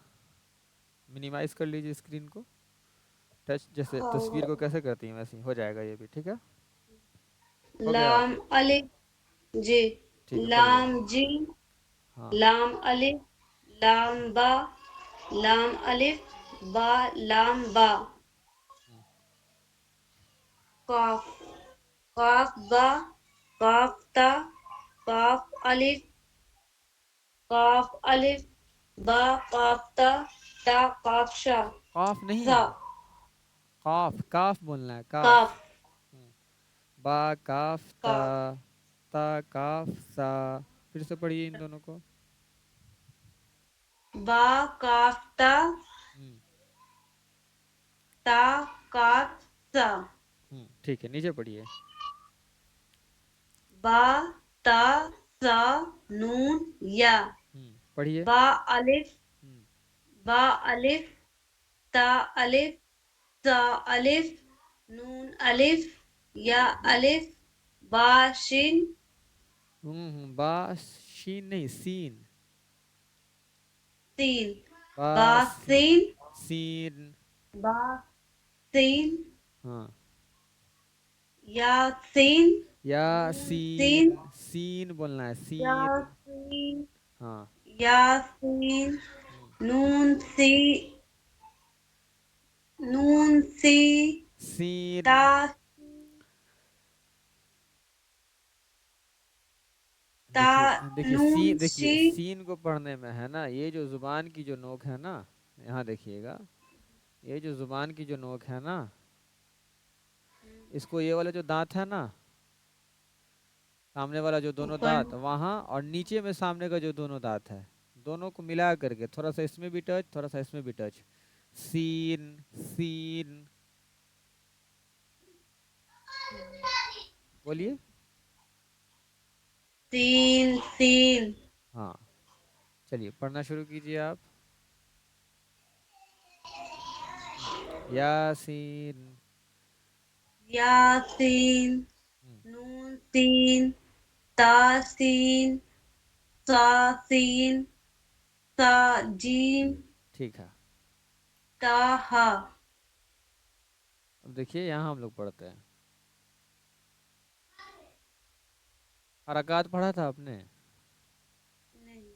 [SPEAKER 1] منیمائز کر لیجئے اسکرین کو، ٹچ جیسے تصویر کو کیسے کرتی ہیں ویسے ہی ہو جائے گا یہ بھی، ٹھیک ہے، ہو گیا،
[SPEAKER 5] لام الف جی
[SPEAKER 1] ٹھیک ہے پڑھیے
[SPEAKER 5] لام
[SPEAKER 1] آپ،
[SPEAKER 5] جیم
[SPEAKER 1] ہاں
[SPEAKER 5] لام الف لام با لام الف با لام با قاف قاف با قاف تا قاف الف قاف الف با قاف تا قاف شا
[SPEAKER 1] قاف
[SPEAKER 5] ثا
[SPEAKER 1] نہیں، قاف کاف بولنا ہے، کاف،
[SPEAKER 5] قاف
[SPEAKER 1] با کاف تا،
[SPEAKER 5] قاف
[SPEAKER 1] تا کاف سا، پھر سے پڑھیے ان دونوں کو،
[SPEAKER 5] با قاف
[SPEAKER 1] ہوں
[SPEAKER 5] تا قاف سا
[SPEAKER 1] ٹھیک ہے، نیچے پڑھیے،
[SPEAKER 5] با تا سا نون یا
[SPEAKER 1] پڑھیے،
[SPEAKER 5] با الف
[SPEAKER 1] ہوں
[SPEAKER 5] با الف تا الف سا الف نون الف یا الف با شین
[SPEAKER 1] با شین نہیں سین،
[SPEAKER 5] سین
[SPEAKER 1] با
[SPEAKER 5] با سین
[SPEAKER 1] سین،
[SPEAKER 5] با سین
[SPEAKER 1] ہاں
[SPEAKER 5] یا سین
[SPEAKER 1] یا
[SPEAKER 5] نون
[SPEAKER 1] سین،
[SPEAKER 5] سین
[SPEAKER 1] سین بولنا ہے،
[SPEAKER 5] یا
[SPEAKER 1] سین،
[SPEAKER 5] سین
[SPEAKER 1] ہاں
[SPEAKER 5] یا سین نون سی نون سی
[SPEAKER 1] سین،
[SPEAKER 5] تا تا
[SPEAKER 1] دیکھیے
[SPEAKER 5] نون
[SPEAKER 1] سین، دیکھیے
[SPEAKER 5] شی
[SPEAKER 1] سین کو پڑھنے میں ہے نا، یہ جو زبان کی جو نوک ہے نا، یہاں دیکھیے گا، یہ جو زبان کی جو نوک ہے نا، اس کو یہ والا جو دانت ہے نا، سامنے والا جو دونوں
[SPEAKER 5] اوپر
[SPEAKER 1] دانت وہاں، اور نیچے میں سامنے کا جو دونوں دانت ہے، دونوں کو ملا کر کے تھوڑا سا اس میں بھی ٹچ، تھوڑا سا اس میں بھی ٹچ، سین، سین، بولیے،
[SPEAKER 5] سین سین
[SPEAKER 1] ہاں چلیے پڑھنا شروع کیجئے آپ، یاسین،
[SPEAKER 5] یاسین نون سین تا سین سا سین سا جیم
[SPEAKER 1] ٹھیک ہے،
[SPEAKER 5] تا ہا
[SPEAKER 1] اب دیکھیے یہاں ہم لوگ پڑھتے ہیں، حرکات پڑھا تھا آپ نے،
[SPEAKER 5] نہیں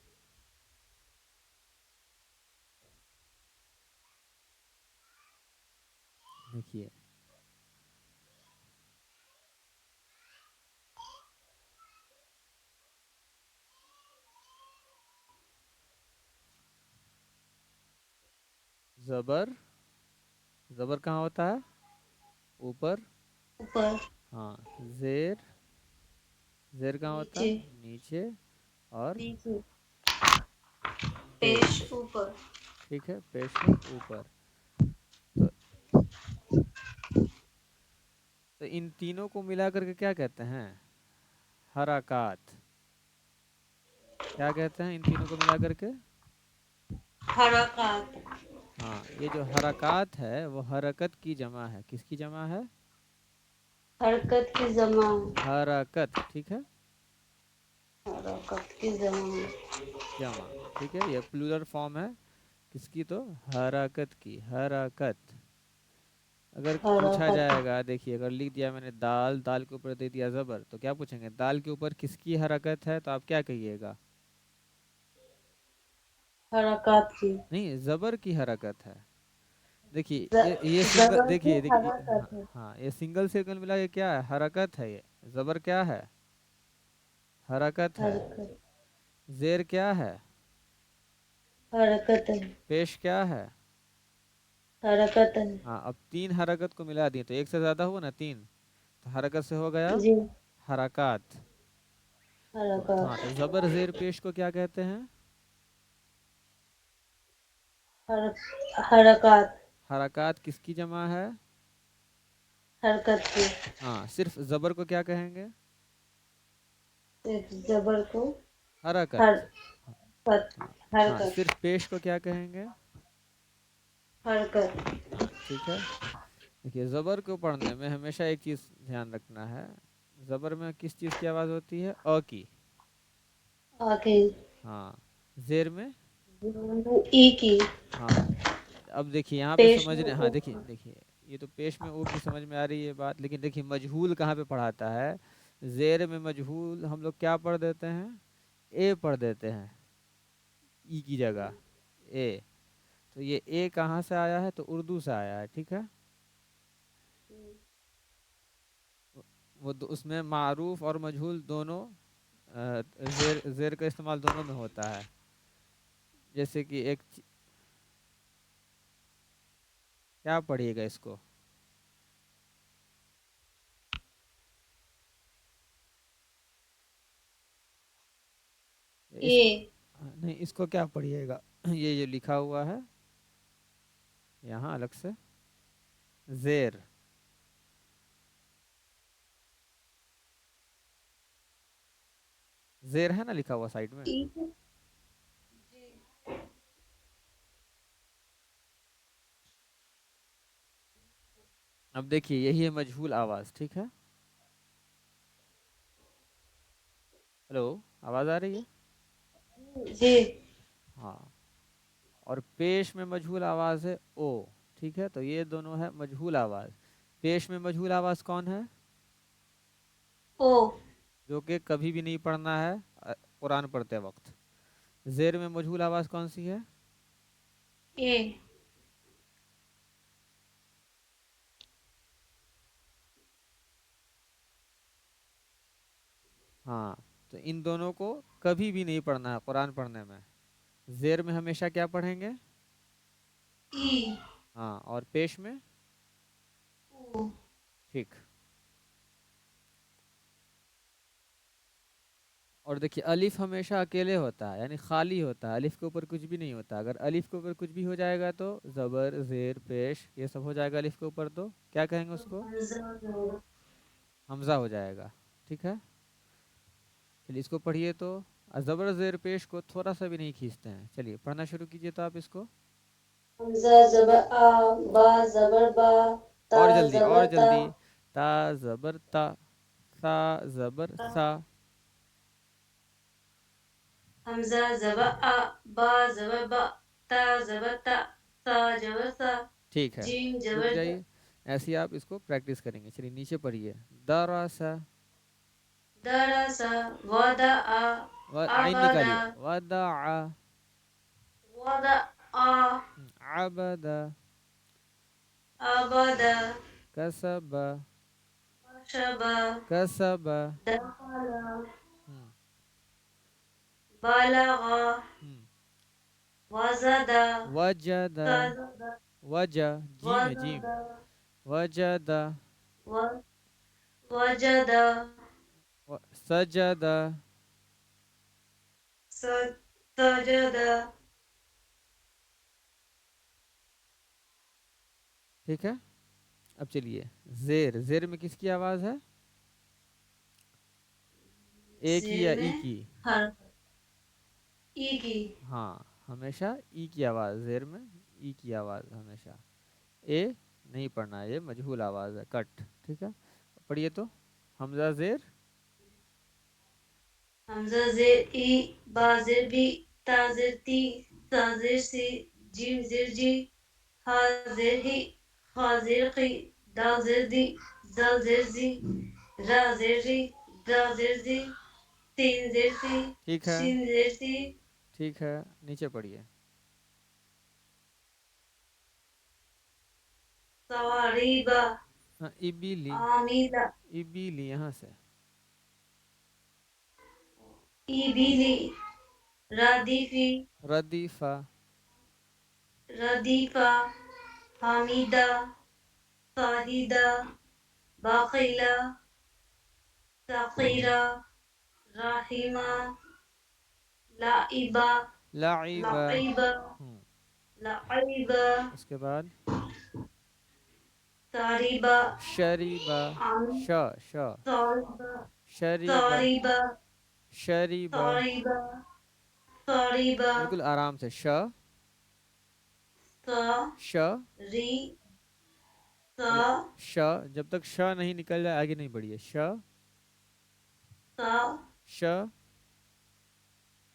[SPEAKER 1] دیکھیے زبر، زبر کہاں ہوتا ہے؟ اوپر،
[SPEAKER 5] اوپر
[SPEAKER 1] ہاں، زیر، زیر کہاں ہوتا
[SPEAKER 5] نیچے
[SPEAKER 1] ہے؟ نیچے، اور
[SPEAKER 5] نیچے
[SPEAKER 1] پیش،
[SPEAKER 5] پیش اوپر
[SPEAKER 1] ٹھیک ہے، پیش ہے اوپر، تو تو ان تینوں کو ملا کر کے کیا کہتے ہیں؟ حرکات، کیا کہتے ہیں ان تینوں کو ملا کر کے؟
[SPEAKER 5] حرکات
[SPEAKER 1] ہاں، یہ جو حرکات ہے وہ حرکت کی جمع ہے، کس کی جمع ہے؟
[SPEAKER 5] حرکت کی زمان
[SPEAKER 1] حرکت، ٹھیک ہے،
[SPEAKER 5] حرکت کی زمان
[SPEAKER 1] جمع، ٹھیک ہے، یہ پلورل فارم ہے، کس کی؟ تو حرکت کی، حرکت، اگر پوچھا
[SPEAKER 5] حرکت
[SPEAKER 1] جائے گا، دیکھیے اگر لکھ دیا میں نے دال، دال کے اوپر دے دیا زبر، تو کیا پوچھیں گے؟ دال کے اوپر کس کی حرکت ہے؟ تو آپ کیا کہیے گا؟
[SPEAKER 5] حرکات کی
[SPEAKER 1] نہیں، زبر کی حرکت ہے، دیکھیے یہ سنگل،
[SPEAKER 5] زبر کی
[SPEAKER 1] دیکھیے دیکھیے، ہاں
[SPEAKER 5] حرکت ہے
[SPEAKER 1] ہاں، یہ سنگل سے کل ملا کے کیا ہے؟ حرکت ہے، یہ زبر کیا ہے؟ حرکت ہے،
[SPEAKER 5] حرکت
[SPEAKER 1] زیر کیا ہے؟
[SPEAKER 5] حرکت ہے
[SPEAKER 1] پیش کیا ہے؟
[SPEAKER 5] حرکت ہے
[SPEAKER 1] ہاں، اب تین حرکت کو ملا دیے تو ایک سے زیادہ ہوا نا، تین، تو حرکت سے ہو گیا
[SPEAKER 5] جی
[SPEAKER 1] حرکات، تو ہاں،
[SPEAKER 5] حرکات
[SPEAKER 1] تو زبر زیر پیش کو کیا کہتے ہیں؟
[SPEAKER 5] حرکات
[SPEAKER 1] حرکات کس کی جمع ہے؟
[SPEAKER 5] حرکت کی
[SPEAKER 1] ہاں، صرف زبر کو کیا کہیں گے؟
[SPEAKER 5] زبر کو
[SPEAKER 1] حرکت،
[SPEAKER 5] فتح
[SPEAKER 1] ہاں
[SPEAKER 5] حرکت
[SPEAKER 1] صرف پیش کو کیا کہیں گے؟
[SPEAKER 5] حرکت
[SPEAKER 1] ٹھیک ہے. دیکھیے زبر کو پڑھنے میں ہمیشہ ایک چیز دھیان رکھنا ہے، زبر میں کس چیز کی آواز ہوتی ہے؟ ا کی.
[SPEAKER 5] آخر
[SPEAKER 1] ہاں زیر میں
[SPEAKER 5] ای کی
[SPEAKER 1] ہاں. اب دیکھیے یہاں پہ
[SPEAKER 5] پیش
[SPEAKER 1] سمجھنے، ہاں
[SPEAKER 5] میں
[SPEAKER 1] دیکھیے یہ تو پیش میں او کی سمجھ میں آ رہی ہے بات، لیکن دیکھیے مجہول کہاں پہ پڑھاتا ہے؟ زیر میں مجہول ہم لوگ کیا پڑھ دیتے ہیں؟ اے پڑھ دیتے ہیں ای کی جگہ اے. تو یہ اے کہاں سے آیا ہے؟ تو اردو سے آیا ہے. ٹھیک ہے. وہ اس میں معروف اور مجہول دونوں زیر کا استعمال دونوں میں ہوتا ہے. جیسے کہ ایک کیا پڑھیے گا اس کو؟
[SPEAKER 5] اے
[SPEAKER 1] نہیں اس کو کیا پڑھیے گا؟ یہ جو لکھا ہوا ہے یہاں الگ سے زیر، زیر ہے نا لکھا ہوا سائڈ میں. اب دیکھیے یہی ہے مجہول آواز. ٹھیک ہے. ہلو آواز آ رہی ہے؟
[SPEAKER 5] جی
[SPEAKER 1] ہاں. اور پیش میں مجہول آواز ہے او. ٹھیک ہے. تو یہ دونوں ہے مجہول آواز. پیش میں مجہول آواز کون ہے؟
[SPEAKER 5] او
[SPEAKER 1] جو کہ کبھی بھی نہیں پڑھنا ہے قرآن پڑھتے وقت. زیر میں مجہول آواز کون سی ہے؟
[SPEAKER 5] اے
[SPEAKER 1] ہاں. تو ان دونوں کو کبھی بھی نہیں پڑھنا ہے قرآن پڑھنے میں. زیر میں ہمیشہ کیا پڑھیں گے؟
[SPEAKER 5] ای
[SPEAKER 1] ہاں. اور پیش میں
[SPEAKER 5] او
[SPEAKER 1] ٹھیک. اور دیکھیے الف ہمیشہ اکیلے ہوتا ہے یعنی خالی ہوتا ہے، الف کے اوپر کچھ بھی نہیں ہوتا. اگر الف کے اوپر کچھ بھی ہو جائے گا تو زبر زیر پیش یہ سب ہو جائے گا الف کے اوپر، تو کیا کہیں گے اس کو؟ حمزہ ہو جائے گا. ٹھیک ہے. چلیے اس کو پڑھیے تو. زبر زیر پیش کو تھوڑا سا بھی نہیں کھینچتے ہیں. چلیے پڑھنا شروع کیجیے تو آپ اس کو.
[SPEAKER 5] حمزہ زبر آ با زبر با تا
[SPEAKER 1] اور جلدی اور
[SPEAKER 5] زبر تا
[SPEAKER 1] جلدی. تا زبر تا، سا زبر سا.
[SPEAKER 5] حمزہ زبر آ با زبر با تا زبر تا سا زبر سا
[SPEAKER 1] ٹھیک ہے.
[SPEAKER 5] جیم
[SPEAKER 1] رک
[SPEAKER 5] زبر جا
[SPEAKER 1] جائیے، ایسے ہی آپ اس کو پریکٹس کریں گے. چلیے نیچے پڑھیے. دراسا،
[SPEAKER 5] درسا ودا
[SPEAKER 1] عین
[SPEAKER 5] آبادا
[SPEAKER 1] نکالیے. ودع،
[SPEAKER 5] ودا
[SPEAKER 1] عبد،
[SPEAKER 5] آبادا
[SPEAKER 1] کسب،
[SPEAKER 5] شبا
[SPEAKER 1] کسب،
[SPEAKER 5] دخلا
[SPEAKER 1] ہم،
[SPEAKER 5] بلغا
[SPEAKER 1] ہم،
[SPEAKER 5] وزدا
[SPEAKER 1] وجد،
[SPEAKER 5] سزدا
[SPEAKER 1] وجہ جیم ہے جیم.
[SPEAKER 5] وزدا
[SPEAKER 1] وجد،
[SPEAKER 5] وجدا
[SPEAKER 1] سجد.
[SPEAKER 5] سجدا
[SPEAKER 1] ٹھیک ہے. اب چلیے زیر. زیر میں کس کی آواز ہے؟ اے کی
[SPEAKER 5] زیر
[SPEAKER 1] یا ای
[SPEAKER 5] میں
[SPEAKER 1] کی؟
[SPEAKER 5] حرف ای کی
[SPEAKER 1] ہاں ہمیشہ ای کی آواز زیر میں، ای کی آواز ہمیشہ. اے نہیں پڑھنا ہے، یہ مجہول آواز ہے کٹ. ٹھیک ہے. پڑھیے تو. حمزہ زیر
[SPEAKER 5] حمزہ زیر ای با زیر بی تا زیر تی سا زیر سی جیم زیر جی ہا زیر ہی خا زیر قی دال زیر دی زل زیر زی را زیر ری دا زیر زی تین زیر سی
[SPEAKER 1] ٹھیک ہے.
[SPEAKER 5] شین زیر سی
[SPEAKER 1] ٹھیک ہے. نیچے پڑھیے.
[SPEAKER 5] سواریبا
[SPEAKER 1] ہاں ابیلی،
[SPEAKER 5] آمیدہ
[SPEAKER 1] ابیلی یہاں سے.
[SPEAKER 5] ای بیلی ردیفی
[SPEAKER 1] ردیفہ،
[SPEAKER 5] ردیفہ حمیدہ شاہدہ باقیلہ ثقیلہ رحیمہ لعبہ
[SPEAKER 1] لعبہ،
[SPEAKER 5] لعیبہ
[SPEAKER 1] ہم،
[SPEAKER 5] لعیبہ
[SPEAKER 1] اس کے بعد
[SPEAKER 5] تاریبہ
[SPEAKER 1] شریبہ، ش ش
[SPEAKER 5] صاربہ
[SPEAKER 1] شریبہ،
[SPEAKER 5] صاریبہ
[SPEAKER 1] شریبہ.
[SPEAKER 5] صاریبہ طالبة
[SPEAKER 1] بالکل آرام سے، ش
[SPEAKER 5] طا
[SPEAKER 1] ش
[SPEAKER 5] ری طا
[SPEAKER 1] ش، جب تک ش نہیں نکل جائے آگے نہیں بڑھیے، ش
[SPEAKER 5] طا
[SPEAKER 1] ش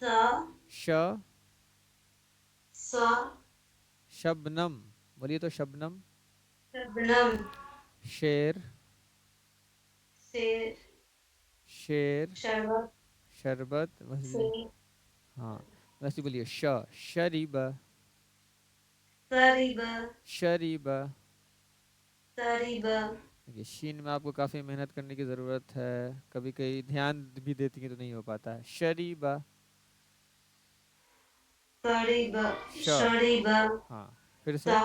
[SPEAKER 5] تا
[SPEAKER 1] ش
[SPEAKER 5] سا
[SPEAKER 1] شبنم، بولیے تو شبنم.
[SPEAKER 5] شبنم
[SPEAKER 1] شیر
[SPEAKER 5] سیر
[SPEAKER 1] شیر
[SPEAKER 5] شربت
[SPEAKER 1] شربت، ویسے
[SPEAKER 5] سیر
[SPEAKER 1] ہاں ویسے بولیے، شریب
[SPEAKER 5] طریبہ
[SPEAKER 1] شریب.
[SPEAKER 5] طریبہ
[SPEAKER 1] دیکھیے شین میں آپ کو کافی محنت کرنے کی ضرورت ہے، کبھی کبھی دھیان بھی دیتی ہیں تو نہیں ہو پاتا ہے. شریبہ
[SPEAKER 5] طریبہ
[SPEAKER 1] ش،
[SPEAKER 5] شریبہ
[SPEAKER 1] ہاں پھر سے،
[SPEAKER 5] تا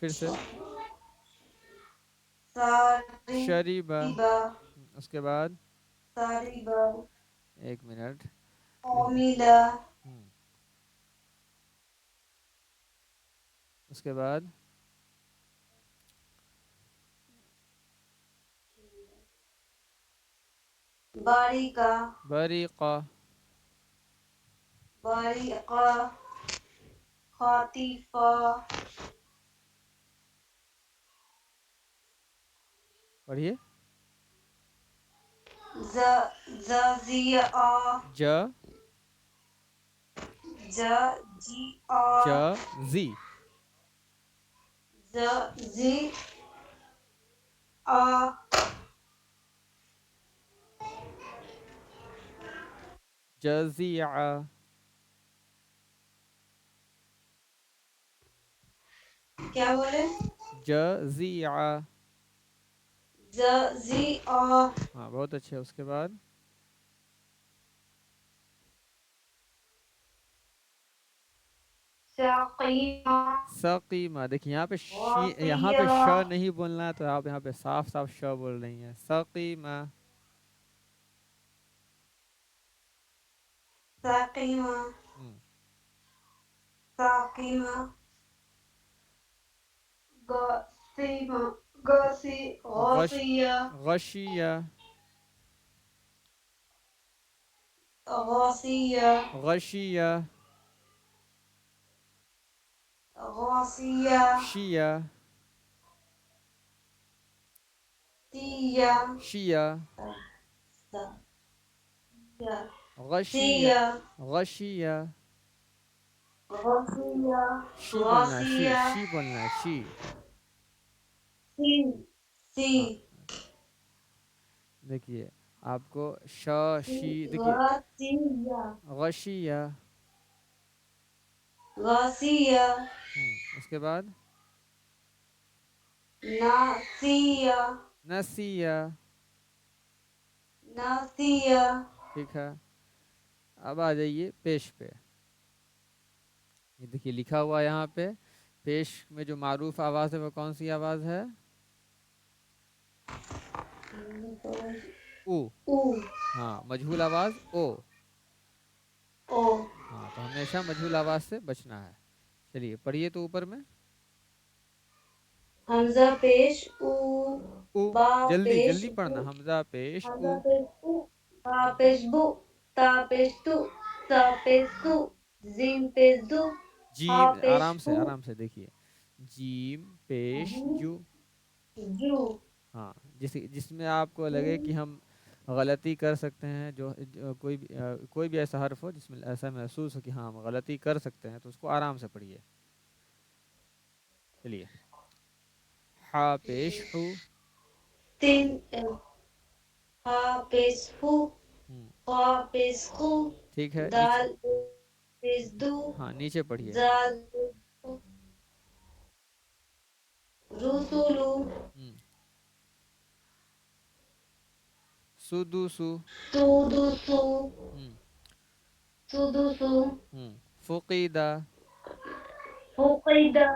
[SPEAKER 1] پھر سے شریبہ.
[SPEAKER 5] طریبہ
[SPEAKER 1] اس کے بعد
[SPEAKER 5] طریبہ
[SPEAKER 1] ایک منٹ.
[SPEAKER 5] عاملہ
[SPEAKER 1] ہم، اس کے بعد
[SPEAKER 5] باریکہ
[SPEAKER 1] بریقہ
[SPEAKER 5] باریقہ خاطفہ
[SPEAKER 1] پڑھیے.
[SPEAKER 5] زازیہ
[SPEAKER 1] ج
[SPEAKER 5] جی
[SPEAKER 1] ج زی
[SPEAKER 5] زی آ
[SPEAKER 1] جزیعہ
[SPEAKER 5] کیا بولے
[SPEAKER 1] جزیعہ.
[SPEAKER 5] زی آ
[SPEAKER 1] ہاں بہت اچھے. اس کے بعد
[SPEAKER 5] ساقیمہ
[SPEAKER 1] سقیمہ. دیکھیے یہاں پہ یہاں پہ ش
[SPEAKER 5] غافیہ
[SPEAKER 1] نہیں بولنا، تو آپ یہاں پہ صاف صاف ش بول رہی ہیں. سقیمہ
[SPEAKER 5] ساقیمہ
[SPEAKER 1] ہم،
[SPEAKER 5] ساقیمہ غاسیمہ غاسیہ
[SPEAKER 1] غشیہ
[SPEAKER 5] غاسیہ
[SPEAKER 1] غشیہ
[SPEAKER 5] غاسیہ
[SPEAKER 1] شیعہ
[SPEAKER 5] تیہ
[SPEAKER 1] شیعہ غشیہ
[SPEAKER 5] سیہ
[SPEAKER 1] غشیہ.
[SPEAKER 5] غاسیہ
[SPEAKER 1] شی بولنا ہے،
[SPEAKER 5] غاسیہ
[SPEAKER 1] شی بولنا ہے، شی.
[SPEAKER 5] سی سی
[SPEAKER 1] ہاں دیکھیے آپ کو شی دیکھیے،
[SPEAKER 5] غاسیہ
[SPEAKER 1] غشیہ.
[SPEAKER 5] غاسیہ
[SPEAKER 1] اس کے بعد
[SPEAKER 5] ناسیہ
[SPEAKER 1] نسیہ.
[SPEAKER 5] ناسیہ
[SPEAKER 1] ٹھیک ہے. اب آ جائیے پیش پہ. یہ دیکھیے لکھا ہوا یہاں پہ پیش میں جو معروف آواز ہے وہ کون سی آواز ہے؟ او.
[SPEAKER 5] او
[SPEAKER 1] ہاں مجہول آواز او.
[SPEAKER 5] او
[SPEAKER 1] ہاں تو ہمیشہ مجہول آواز سے بچنا ہے. چلیے پڑھیے تو اوپر میں.
[SPEAKER 5] حمزہ پیش او
[SPEAKER 1] او،
[SPEAKER 5] با
[SPEAKER 1] جلدی
[SPEAKER 5] پیش
[SPEAKER 1] جلدی
[SPEAKER 5] بو
[SPEAKER 1] پڑھنا. حمزہ پیش او.
[SPEAKER 5] حمزہ پیش او با پیش بو تا پیش تو سا پیش تو زین پیش دو ہا
[SPEAKER 1] جیم،
[SPEAKER 5] پیش
[SPEAKER 1] آرام سے
[SPEAKER 5] ہو
[SPEAKER 1] آرام سے دیکھیے. جیم پیش جو.
[SPEAKER 5] جو
[SPEAKER 1] ہاں جس میں آپ کو لگے کہ ہم غلطی کر سکتے ہیں، جو کوئی بھی ایسا حرف ہو جس میں ایسا محسوس ہو کہ ہاں ہم غلطی کر سکتے ہیں، تو اس کو آرام سے پڑھیے. چلیے. ہا پیش ہو.
[SPEAKER 5] تین ہا پیش ہو
[SPEAKER 1] ہوں،
[SPEAKER 5] خا پیش خو
[SPEAKER 1] ٹھیک ہے. نیچے
[SPEAKER 5] دال پیش دو
[SPEAKER 1] ہاں نیچے پڑھیے.
[SPEAKER 5] زال رسولو
[SPEAKER 1] ہوں. سدوسو.
[SPEAKER 5] سودوسو
[SPEAKER 1] ہوں.
[SPEAKER 5] سدوسو
[SPEAKER 1] ہوں. فقیدہ.
[SPEAKER 5] فقیدہ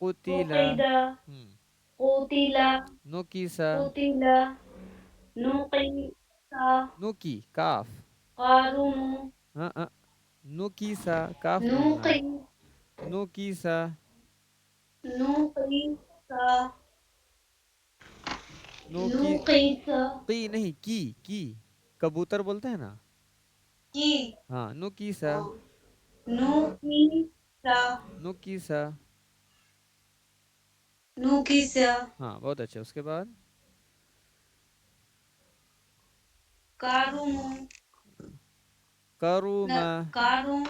[SPEAKER 1] قتیلہ.
[SPEAKER 5] فقیدہ
[SPEAKER 1] ہوں.
[SPEAKER 5] قوتیلا
[SPEAKER 1] نکیسا.
[SPEAKER 5] قوتیلا نقیسا
[SPEAKER 1] نکی کاف.
[SPEAKER 5] قارون
[SPEAKER 1] ہاں نکیسا کاف بولنا ہے.
[SPEAKER 5] نوقی
[SPEAKER 1] نکیسا.
[SPEAKER 5] نوقیسا
[SPEAKER 1] نو کی
[SPEAKER 5] نوقیسا
[SPEAKER 1] قی نہیں، کی کبوتر بولتے ہیں نا.
[SPEAKER 5] की
[SPEAKER 1] हाँ नुकीसा,
[SPEAKER 5] नुकीसा
[SPEAKER 1] नुकीसा।
[SPEAKER 5] नुकीसा
[SPEAKER 1] हाँ बहुत अच्छे। उसके बाद
[SPEAKER 5] कारुमु न
[SPEAKER 1] करूमा,
[SPEAKER 5] कारुम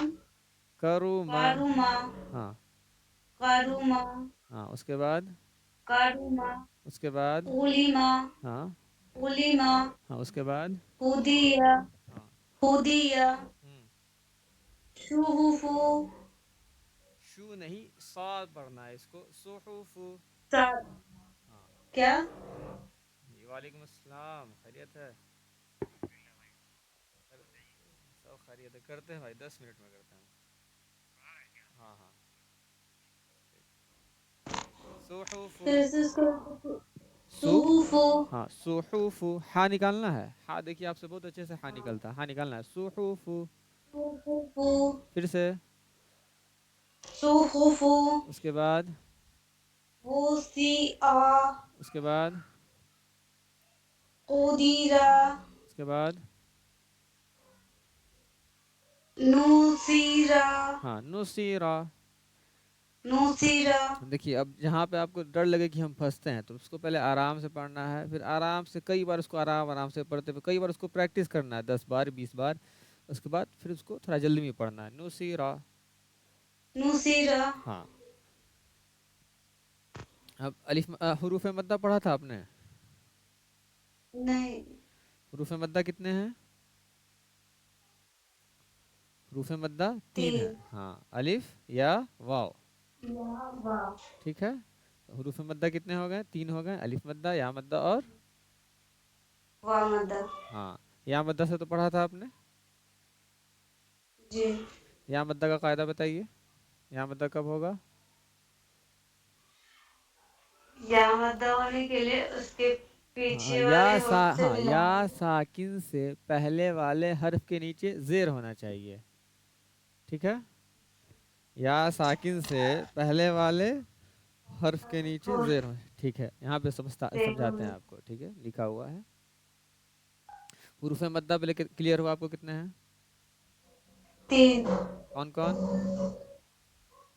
[SPEAKER 1] करूमा।
[SPEAKER 5] कारुमा
[SPEAKER 1] हाँ
[SPEAKER 5] कारुमा
[SPEAKER 1] हाँ। उसके बाद,
[SPEAKER 5] कारुमा
[SPEAKER 1] उसके बाद।
[SPEAKER 5] उलिमा
[SPEAKER 1] हाँ
[SPEAKER 5] उलिमा
[SPEAKER 1] हाँ। उसके बाद।
[SPEAKER 5] हुदिया
[SPEAKER 1] हाँ।
[SPEAKER 5] हुदिया
[SPEAKER 1] हम्म।
[SPEAKER 5] शुहुफु
[SPEAKER 1] शू नहीं, साद पढ़ना है इसको, सुहुफु।
[SPEAKER 5] सा
[SPEAKER 1] हाँ।
[SPEAKER 5] क्या
[SPEAKER 1] जी वालेकुम अस्सलाम, खैरियत है? सब खैरियत है। करते हैं भाई, 10 मिनट में करते हैं। हाँ हाँ। सुहुफु।
[SPEAKER 5] फिर से इसको
[SPEAKER 1] सु
[SPEAKER 5] शुहुफु
[SPEAKER 1] हाँ सुहुफु। हा निकालना है, हा देखिए आपसे बहुत अच्छे से हा निकलता है, हा निकालना है। सुहुफु।
[SPEAKER 5] शुहुफु
[SPEAKER 1] फिर से।
[SPEAKER 5] शुहुफु
[SPEAKER 1] उसके बाद,
[SPEAKER 5] वुसिआ
[SPEAKER 1] उसके बाद,
[SPEAKER 5] कुदीरा
[SPEAKER 1] उसके बाद।
[SPEAKER 5] नुसीरा
[SPEAKER 1] हाँ नुसीरा।
[SPEAKER 5] नुसीरा
[SPEAKER 1] देखिए अब जहाँ पे आपको डर लगे कि हम फंसते हैं, तो उसको पहले आराम से पढ़ना है, फिर आराम से कई बार उसको आराम आराम से पढ़ते हुए कई बार उसको प्रैक्टिस करना है, 10 बार 20 बार। उसके बाद फिर उसको थोड़ा जल्दी में पढ़ना है। नुसीरा।
[SPEAKER 5] नुसीरा
[SPEAKER 1] हाँ। अब अलिफ हुरूफ मद्दा पढ़ा था आपने?
[SPEAKER 5] नहीं
[SPEAKER 1] हुरूफ मद्दा कितने हैं? हुरूफ मद्दा 3 है।
[SPEAKER 5] तीन
[SPEAKER 1] हाँ, अलिफ या वाव।
[SPEAKER 5] वाह
[SPEAKER 1] ठीक है। तो हुरूफ मद्दा कितने हो गए? 3 हो गए, अलिफ मद्दा, या मद्दा और
[SPEAKER 5] वाह मदद
[SPEAKER 1] हाँ। या मद्दा से तो पढ़ा था आपने।
[SPEAKER 5] जी
[SPEAKER 1] या मद्दा का कायदा बताइए, या मद्दा कब होगा?
[SPEAKER 5] या मदद होने के लिए उसके
[SPEAKER 1] हाँ
[SPEAKER 5] पीछे
[SPEAKER 1] या
[SPEAKER 5] वाले
[SPEAKER 1] सा
[SPEAKER 5] होठ से
[SPEAKER 1] हाँ या
[SPEAKER 5] मिलाना
[SPEAKER 1] साकिन से पहले वाले हर्फ के नीचे जेर होना चाहिए। ठीक है। या साकिन से पहले वाले हर्फ के नीचे
[SPEAKER 5] होठ
[SPEAKER 1] जेर हो। ठीक है, यहाँ पे
[SPEAKER 5] से
[SPEAKER 1] समझाते हैं आपको। ठीक है, लिखा हुआ है। हुरूफ मद्दा पहले क्लियर हुआ आपको? कितने हैं?
[SPEAKER 5] तीन
[SPEAKER 1] कौन कौन?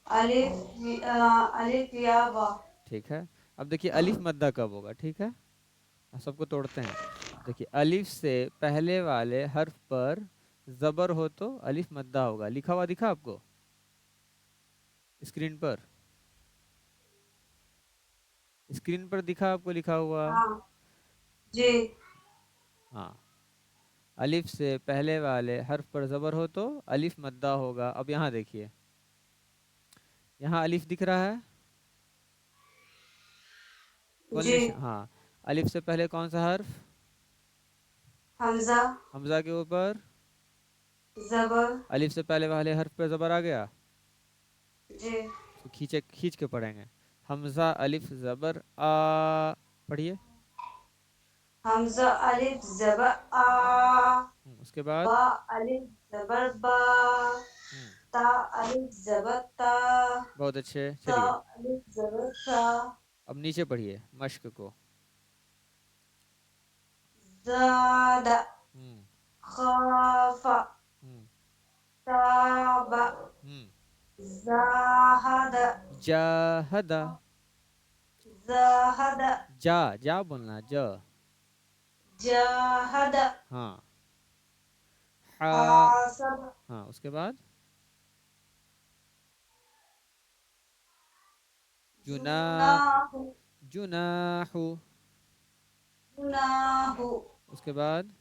[SPEAKER 5] अलिफ या वाह
[SPEAKER 1] ठीक है। अब देखिए अलिफ मद्दा कब होगा। ठीक है, अब सबको तोड़ते हैं। देखिए अलिफ से पहले वाले हर्फ पर जबर हो तो अलिफ मद्दा होगा। लिखा हुआ दिखा आपको स्क्रीन पर? स्क्रीन पर दिखा आपको लिखा हुआ?
[SPEAKER 5] हाँ जी
[SPEAKER 1] हाँ। अलिफ से पहले वाले हर्फ पर जबर हो तो अलिफ मद्दा होगा। अब यहाँ देखिए, यहाँ अलिफ दिख रहा है? कौन
[SPEAKER 5] जी
[SPEAKER 1] हाँ। अलिफ से पहले कौन सा हर्फ?
[SPEAKER 5] हमजा
[SPEAKER 1] हमजा के ऊपर।
[SPEAKER 5] जबर
[SPEAKER 1] अलिफ से पहले वाले हर्फ पर जबर आ गया।
[SPEAKER 5] जी
[SPEAKER 1] इसको खींच के पढ़ेंगे। हमजा अलिफ जबर आ। पढ़िए।
[SPEAKER 5] हमजा अलिफ जबर आ
[SPEAKER 1] उसके बाद।
[SPEAKER 5] बा अलिफ जबर बा
[SPEAKER 1] हम्म,
[SPEAKER 5] ता अलिफ जबर ता
[SPEAKER 1] बहुत अच्छे,
[SPEAKER 5] सा
[SPEAKER 1] चलिए।
[SPEAKER 5] अलिफ जबर सा
[SPEAKER 1] अब नीचे पढ़िए मश्क को।
[SPEAKER 5] ज़ादा
[SPEAKER 1] हम्म
[SPEAKER 5] खाफा
[SPEAKER 1] हम्म
[SPEAKER 5] ताबा
[SPEAKER 1] हम्म।
[SPEAKER 5] ज़ाहदा
[SPEAKER 1] जाहदा।
[SPEAKER 5] ज़ाहदा
[SPEAKER 1] जा बोलना, ज।
[SPEAKER 5] जाहदा
[SPEAKER 1] हाँ। हा।
[SPEAKER 5] हासब
[SPEAKER 1] हाँ। उसके बाद जुना,
[SPEAKER 5] जुनाहु
[SPEAKER 1] जुनाहु।
[SPEAKER 5] जुनाहु
[SPEAKER 1] उसके बाद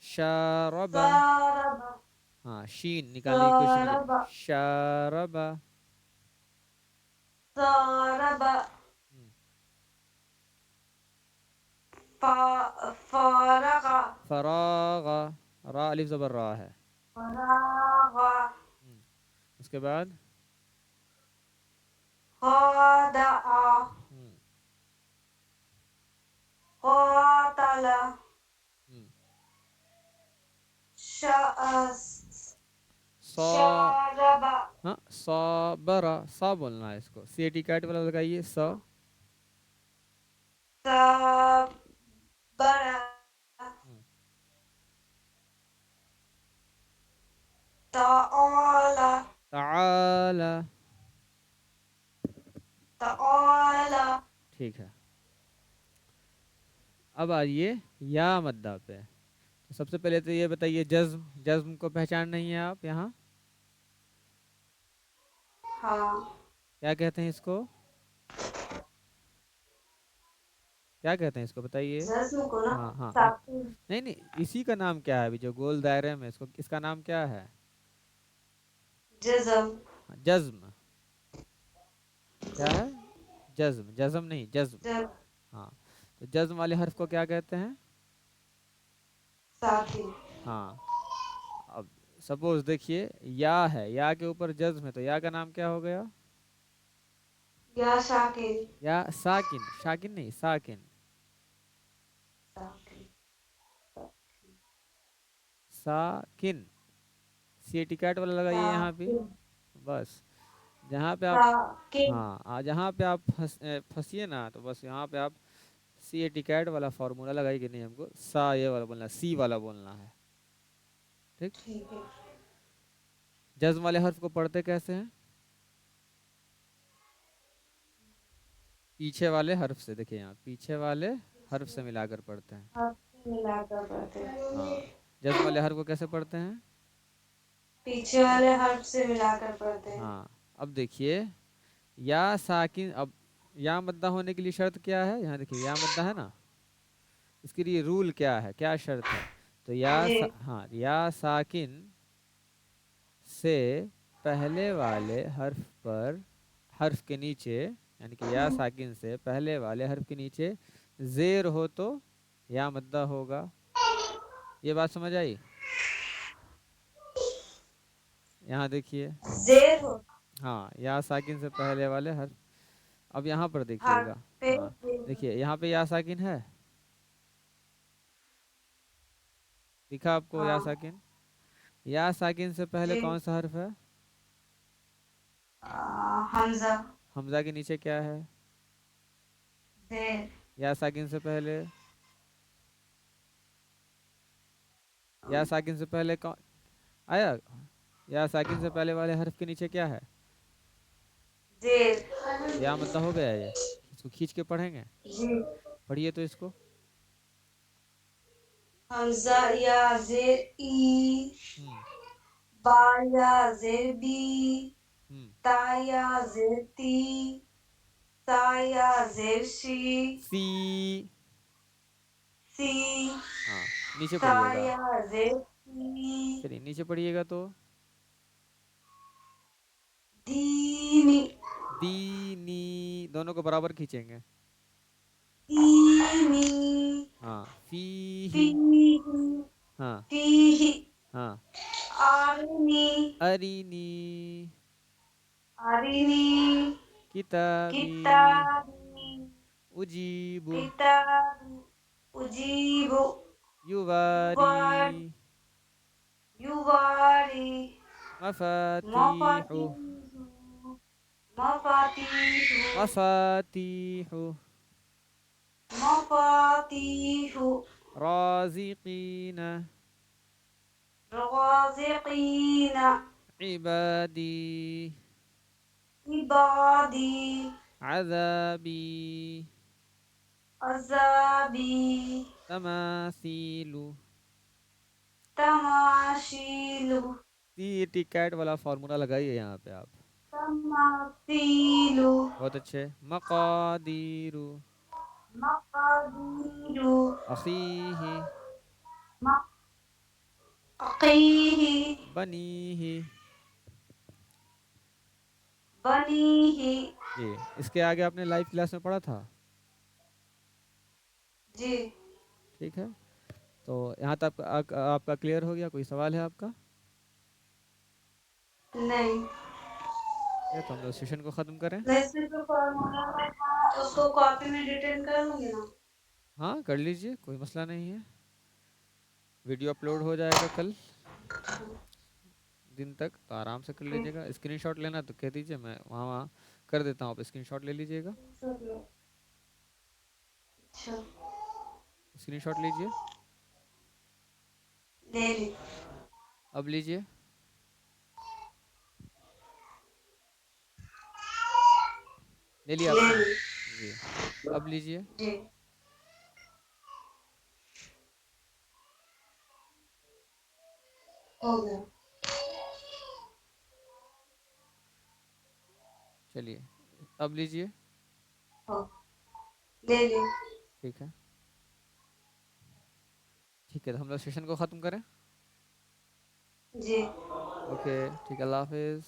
[SPEAKER 1] शारबा।
[SPEAKER 5] सारबा
[SPEAKER 1] हाँ, शीन निकालने की कोशिश कीजिए।
[SPEAKER 5] सारबा
[SPEAKER 1] शारबा।
[SPEAKER 5] सारबा
[SPEAKER 1] हम्म,
[SPEAKER 5] फारगा
[SPEAKER 1] फरागा। रा अलिफ जबर रा है।
[SPEAKER 5] फरागा
[SPEAKER 1] हम्म, उसके बाद
[SPEAKER 5] खादा
[SPEAKER 1] हम्म
[SPEAKER 5] क़ातला
[SPEAKER 1] हम्म सौ।
[SPEAKER 5] शारबा
[SPEAKER 1] हाँ, सौबरा। सा बोलना है इसको, सी कैट वाला लगाइए। स।
[SPEAKER 5] सबरा
[SPEAKER 1] हम्म,
[SPEAKER 5] تعالى
[SPEAKER 1] تعالى.
[SPEAKER 5] تعالى
[SPEAKER 1] ٹھیک ہے. اب آئیے یا مدہ پہ. تو سب سے پہلے تو یہ بتائیے جزم کو پہچان نہیں ہے آپ یہاں؟
[SPEAKER 5] ہاں
[SPEAKER 1] کیا کہتے ہیں اس کو؟ کیا کہتے ہیں اس کو بتائیے.
[SPEAKER 5] جزم کو نا
[SPEAKER 1] ہاں ہاں
[SPEAKER 5] ساکن
[SPEAKER 1] نہیں نہیں، اسی کا نام کیا ہے ابھی جو گول دائرے میں اس کا نام کیا ہے؟
[SPEAKER 5] جزم
[SPEAKER 1] جزم. کیا ہے؟ جزم نہیں، جزم.
[SPEAKER 5] جب
[SPEAKER 1] ہاں تو جزم والے حرف کو کیا کہتے ہیں؟
[SPEAKER 5] ساکن
[SPEAKER 1] ہاں. اب سپوز دیکھیے یا ہے، یا کے اوپر جزم ہے تو یا کا نام کیا ہو گیا؟
[SPEAKER 5] یا شاکن
[SPEAKER 1] یا ساکن. شاکن نہیں، ساکن.
[SPEAKER 5] ساکن
[SPEAKER 1] ساکن. سی ٹی کیٹ والا لگائیے یہاں پہ.
[SPEAKER 5] ساکن
[SPEAKER 1] بس جہاں پہ آپ،
[SPEAKER 5] ساکن
[SPEAKER 1] ہاں جہاں پہ آپ پھنسیے نا تو بس یہاں پہ آپ سی اے ٹی کیٹ والا فارمولا لگائیے کہ نہیں، ہم کو سا یہ والا بولنا ہے، سی والا بولنا ہے. ٹھیک.
[SPEAKER 5] ٹھیک ہے
[SPEAKER 1] جزم والے حرف کو پڑھتے کیسے ہیں؟ پیچھے والے حرف سے. دیکھیں یہاں پیچھے والے حرف سے ملا کر پڑھتے ہیں.
[SPEAKER 5] ہاتھ سے ملا کر پڑھتے ہیں
[SPEAKER 1] ہاں. جزم والے حرف کو کیسے پڑھتے ہیں؟
[SPEAKER 5] پیچھے والے حرف سے ملا کر پڑھتے ہیں
[SPEAKER 1] ہاں. اب دیکھیے یا ساکن. اب یا مدہ ہونے کے لیے شرط کیا ہے؟ یہاں دیکھیے یا مدہ ہے نا، اس کے لیے رول کیا ہے، کیا شرط ہے؟ تو
[SPEAKER 5] جی
[SPEAKER 1] ہاں یا ساکن سے پہلے والے حرف کے نیچے، یعنی کہ یا ساکن سے پہلے والے حرف کے نیچے زیر ہو تو یا مدہ ہوگا. یہ بات سمجھ آئی؟ یہاں دیکھیے.
[SPEAKER 5] زیر ہو
[SPEAKER 1] ہاں یا ساکن سے پہلے والے حرف. اب یہاں پر دیکھیے
[SPEAKER 5] حرف
[SPEAKER 1] گا.
[SPEAKER 5] پہ
[SPEAKER 1] ہاں دیکھیے یہاں پہ یا ساکن ہے، دکھا آپ کو یا
[SPEAKER 5] ہاں
[SPEAKER 1] ساکن؟ یا ساکن سے پہلے
[SPEAKER 5] جی
[SPEAKER 1] کون سا حرف ہے؟
[SPEAKER 5] حمزہ
[SPEAKER 1] حمزہ کے نیچے کیا ہے؟
[SPEAKER 5] زیر
[SPEAKER 1] یا ساکن سے پہلے، یا ساکن سے پہلے کون آیا؟ یا ساکن سے پہلے والے حرف کے نیچے کیا ہے؟
[SPEAKER 5] زیر
[SPEAKER 1] تو یا مدہ ہو گیا. یہ اس کو کھینچ کے پڑھیں گے.
[SPEAKER 5] جی
[SPEAKER 1] پڑھیے تو اس کو.
[SPEAKER 5] حمزہ یا زیر ای،
[SPEAKER 1] ہوں
[SPEAKER 5] با یا زیر بی،
[SPEAKER 1] ہوں
[SPEAKER 5] تا یا زیر تی، سا یا زیر شی،
[SPEAKER 1] سی.
[SPEAKER 5] سی،
[SPEAKER 1] ہاں نیچے
[SPEAKER 5] سا
[SPEAKER 1] پڑھیے گا.
[SPEAKER 5] یا زیر سی،
[SPEAKER 1] چلیے نیچے پڑھیے گا تو
[SPEAKER 5] دینی
[SPEAKER 1] دینی. دونوں کو برابر کھینچیں گے.
[SPEAKER 5] دینی
[SPEAKER 1] ہاں فی ہی.
[SPEAKER 5] فیہ
[SPEAKER 1] ہاں
[SPEAKER 5] فیہ
[SPEAKER 1] ہاں
[SPEAKER 5] آرنی
[SPEAKER 1] ارینی
[SPEAKER 5] آرنی
[SPEAKER 1] کتابی
[SPEAKER 5] کتابی
[SPEAKER 1] اجیب
[SPEAKER 5] کتابی اجیب
[SPEAKER 1] یواری
[SPEAKER 5] یواری
[SPEAKER 1] مفاتیح
[SPEAKER 5] مفاتیح مفاتیح
[SPEAKER 1] مفاتیح
[SPEAKER 5] مفاتیح
[SPEAKER 1] رازقین
[SPEAKER 5] رازقین
[SPEAKER 1] عبادی
[SPEAKER 5] عبادی
[SPEAKER 1] عذابی
[SPEAKER 5] عذابی
[SPEAKER 1] تماثیل.
[SPEAKER 5] تماشیل
[SPEAKER 1] سی ٹی کیٹ والا فارمولا لگائیے یہاں پہ آپ.
[SPEAKER 5] تماثیل
[SPEAKER 1] بہت اچھے. مقادیر
[SPEAKER 5] مقادیر
[SPEAKER 1] اخیہ
[SPEAKER 5] مقیہ
[SPEAKER 1] بنیہ.
[SPEAKER 5] بنیہ
[SPEAKER 1] جی اس کے آگے آپ نے لائف کلاس میں پڑھا تھا.
[SPEAKER 5] جی
[SPEAKER 1] ٹھیک ہے تو یہاں تک آپ کا کلیئر ہو گیا؟ کوئی سوال ہے آپ کا؟
[SPEAKER 5] نہیں
[SPEAKER 1] ٹھیک ہے تو ہم لوگ سیشن کو ختم کریں.
[SPEAKER 5] ویسے تو فارمولا تھا اس کو کاپی میں ڈیٹیل کر لوں گی نا.
[SPEAKER 1] ہاں کر لیجئے، کوئی مسئلہ نہیں ہے. ویڈیو اپلوڈ ہو جائے گا کل دن تک تو آرام سے کر لیجیے گا. اسکرین شاٹ لینا تو کہہ دیجیے، میں وہاں کر دیتا ہوں، آپ اسکرین شاٹ لے لیجیے گا.
[SPEAKER 5] اچھا
[SPEAKER 1] اسکرین شاٹ لیجیے.
[SPEAKER 5] لے لی
[SPEAKER 1] اب لیجیے. لے لیا آپ
[SPEAKER 5] لے
[SPEAKER 1] نے؟
[SPEAKER 5] لی
[SPEAKER 1] جی اب لیجئے.
[SPEAKER 5] جی ہو گیا
[SPEAKER 1] چلیے اب لیجئے.
[SPEAKER 5] ہو لے لی
[SPEAKER 1] ٹھیک ہے ٹھیک ہے تو ہم لوگ سیشن کو ختم کریں.
[SPEAKER 5] جی
[SPEAKER 1] اوکے ٹھیک ہے اللہ حافظ.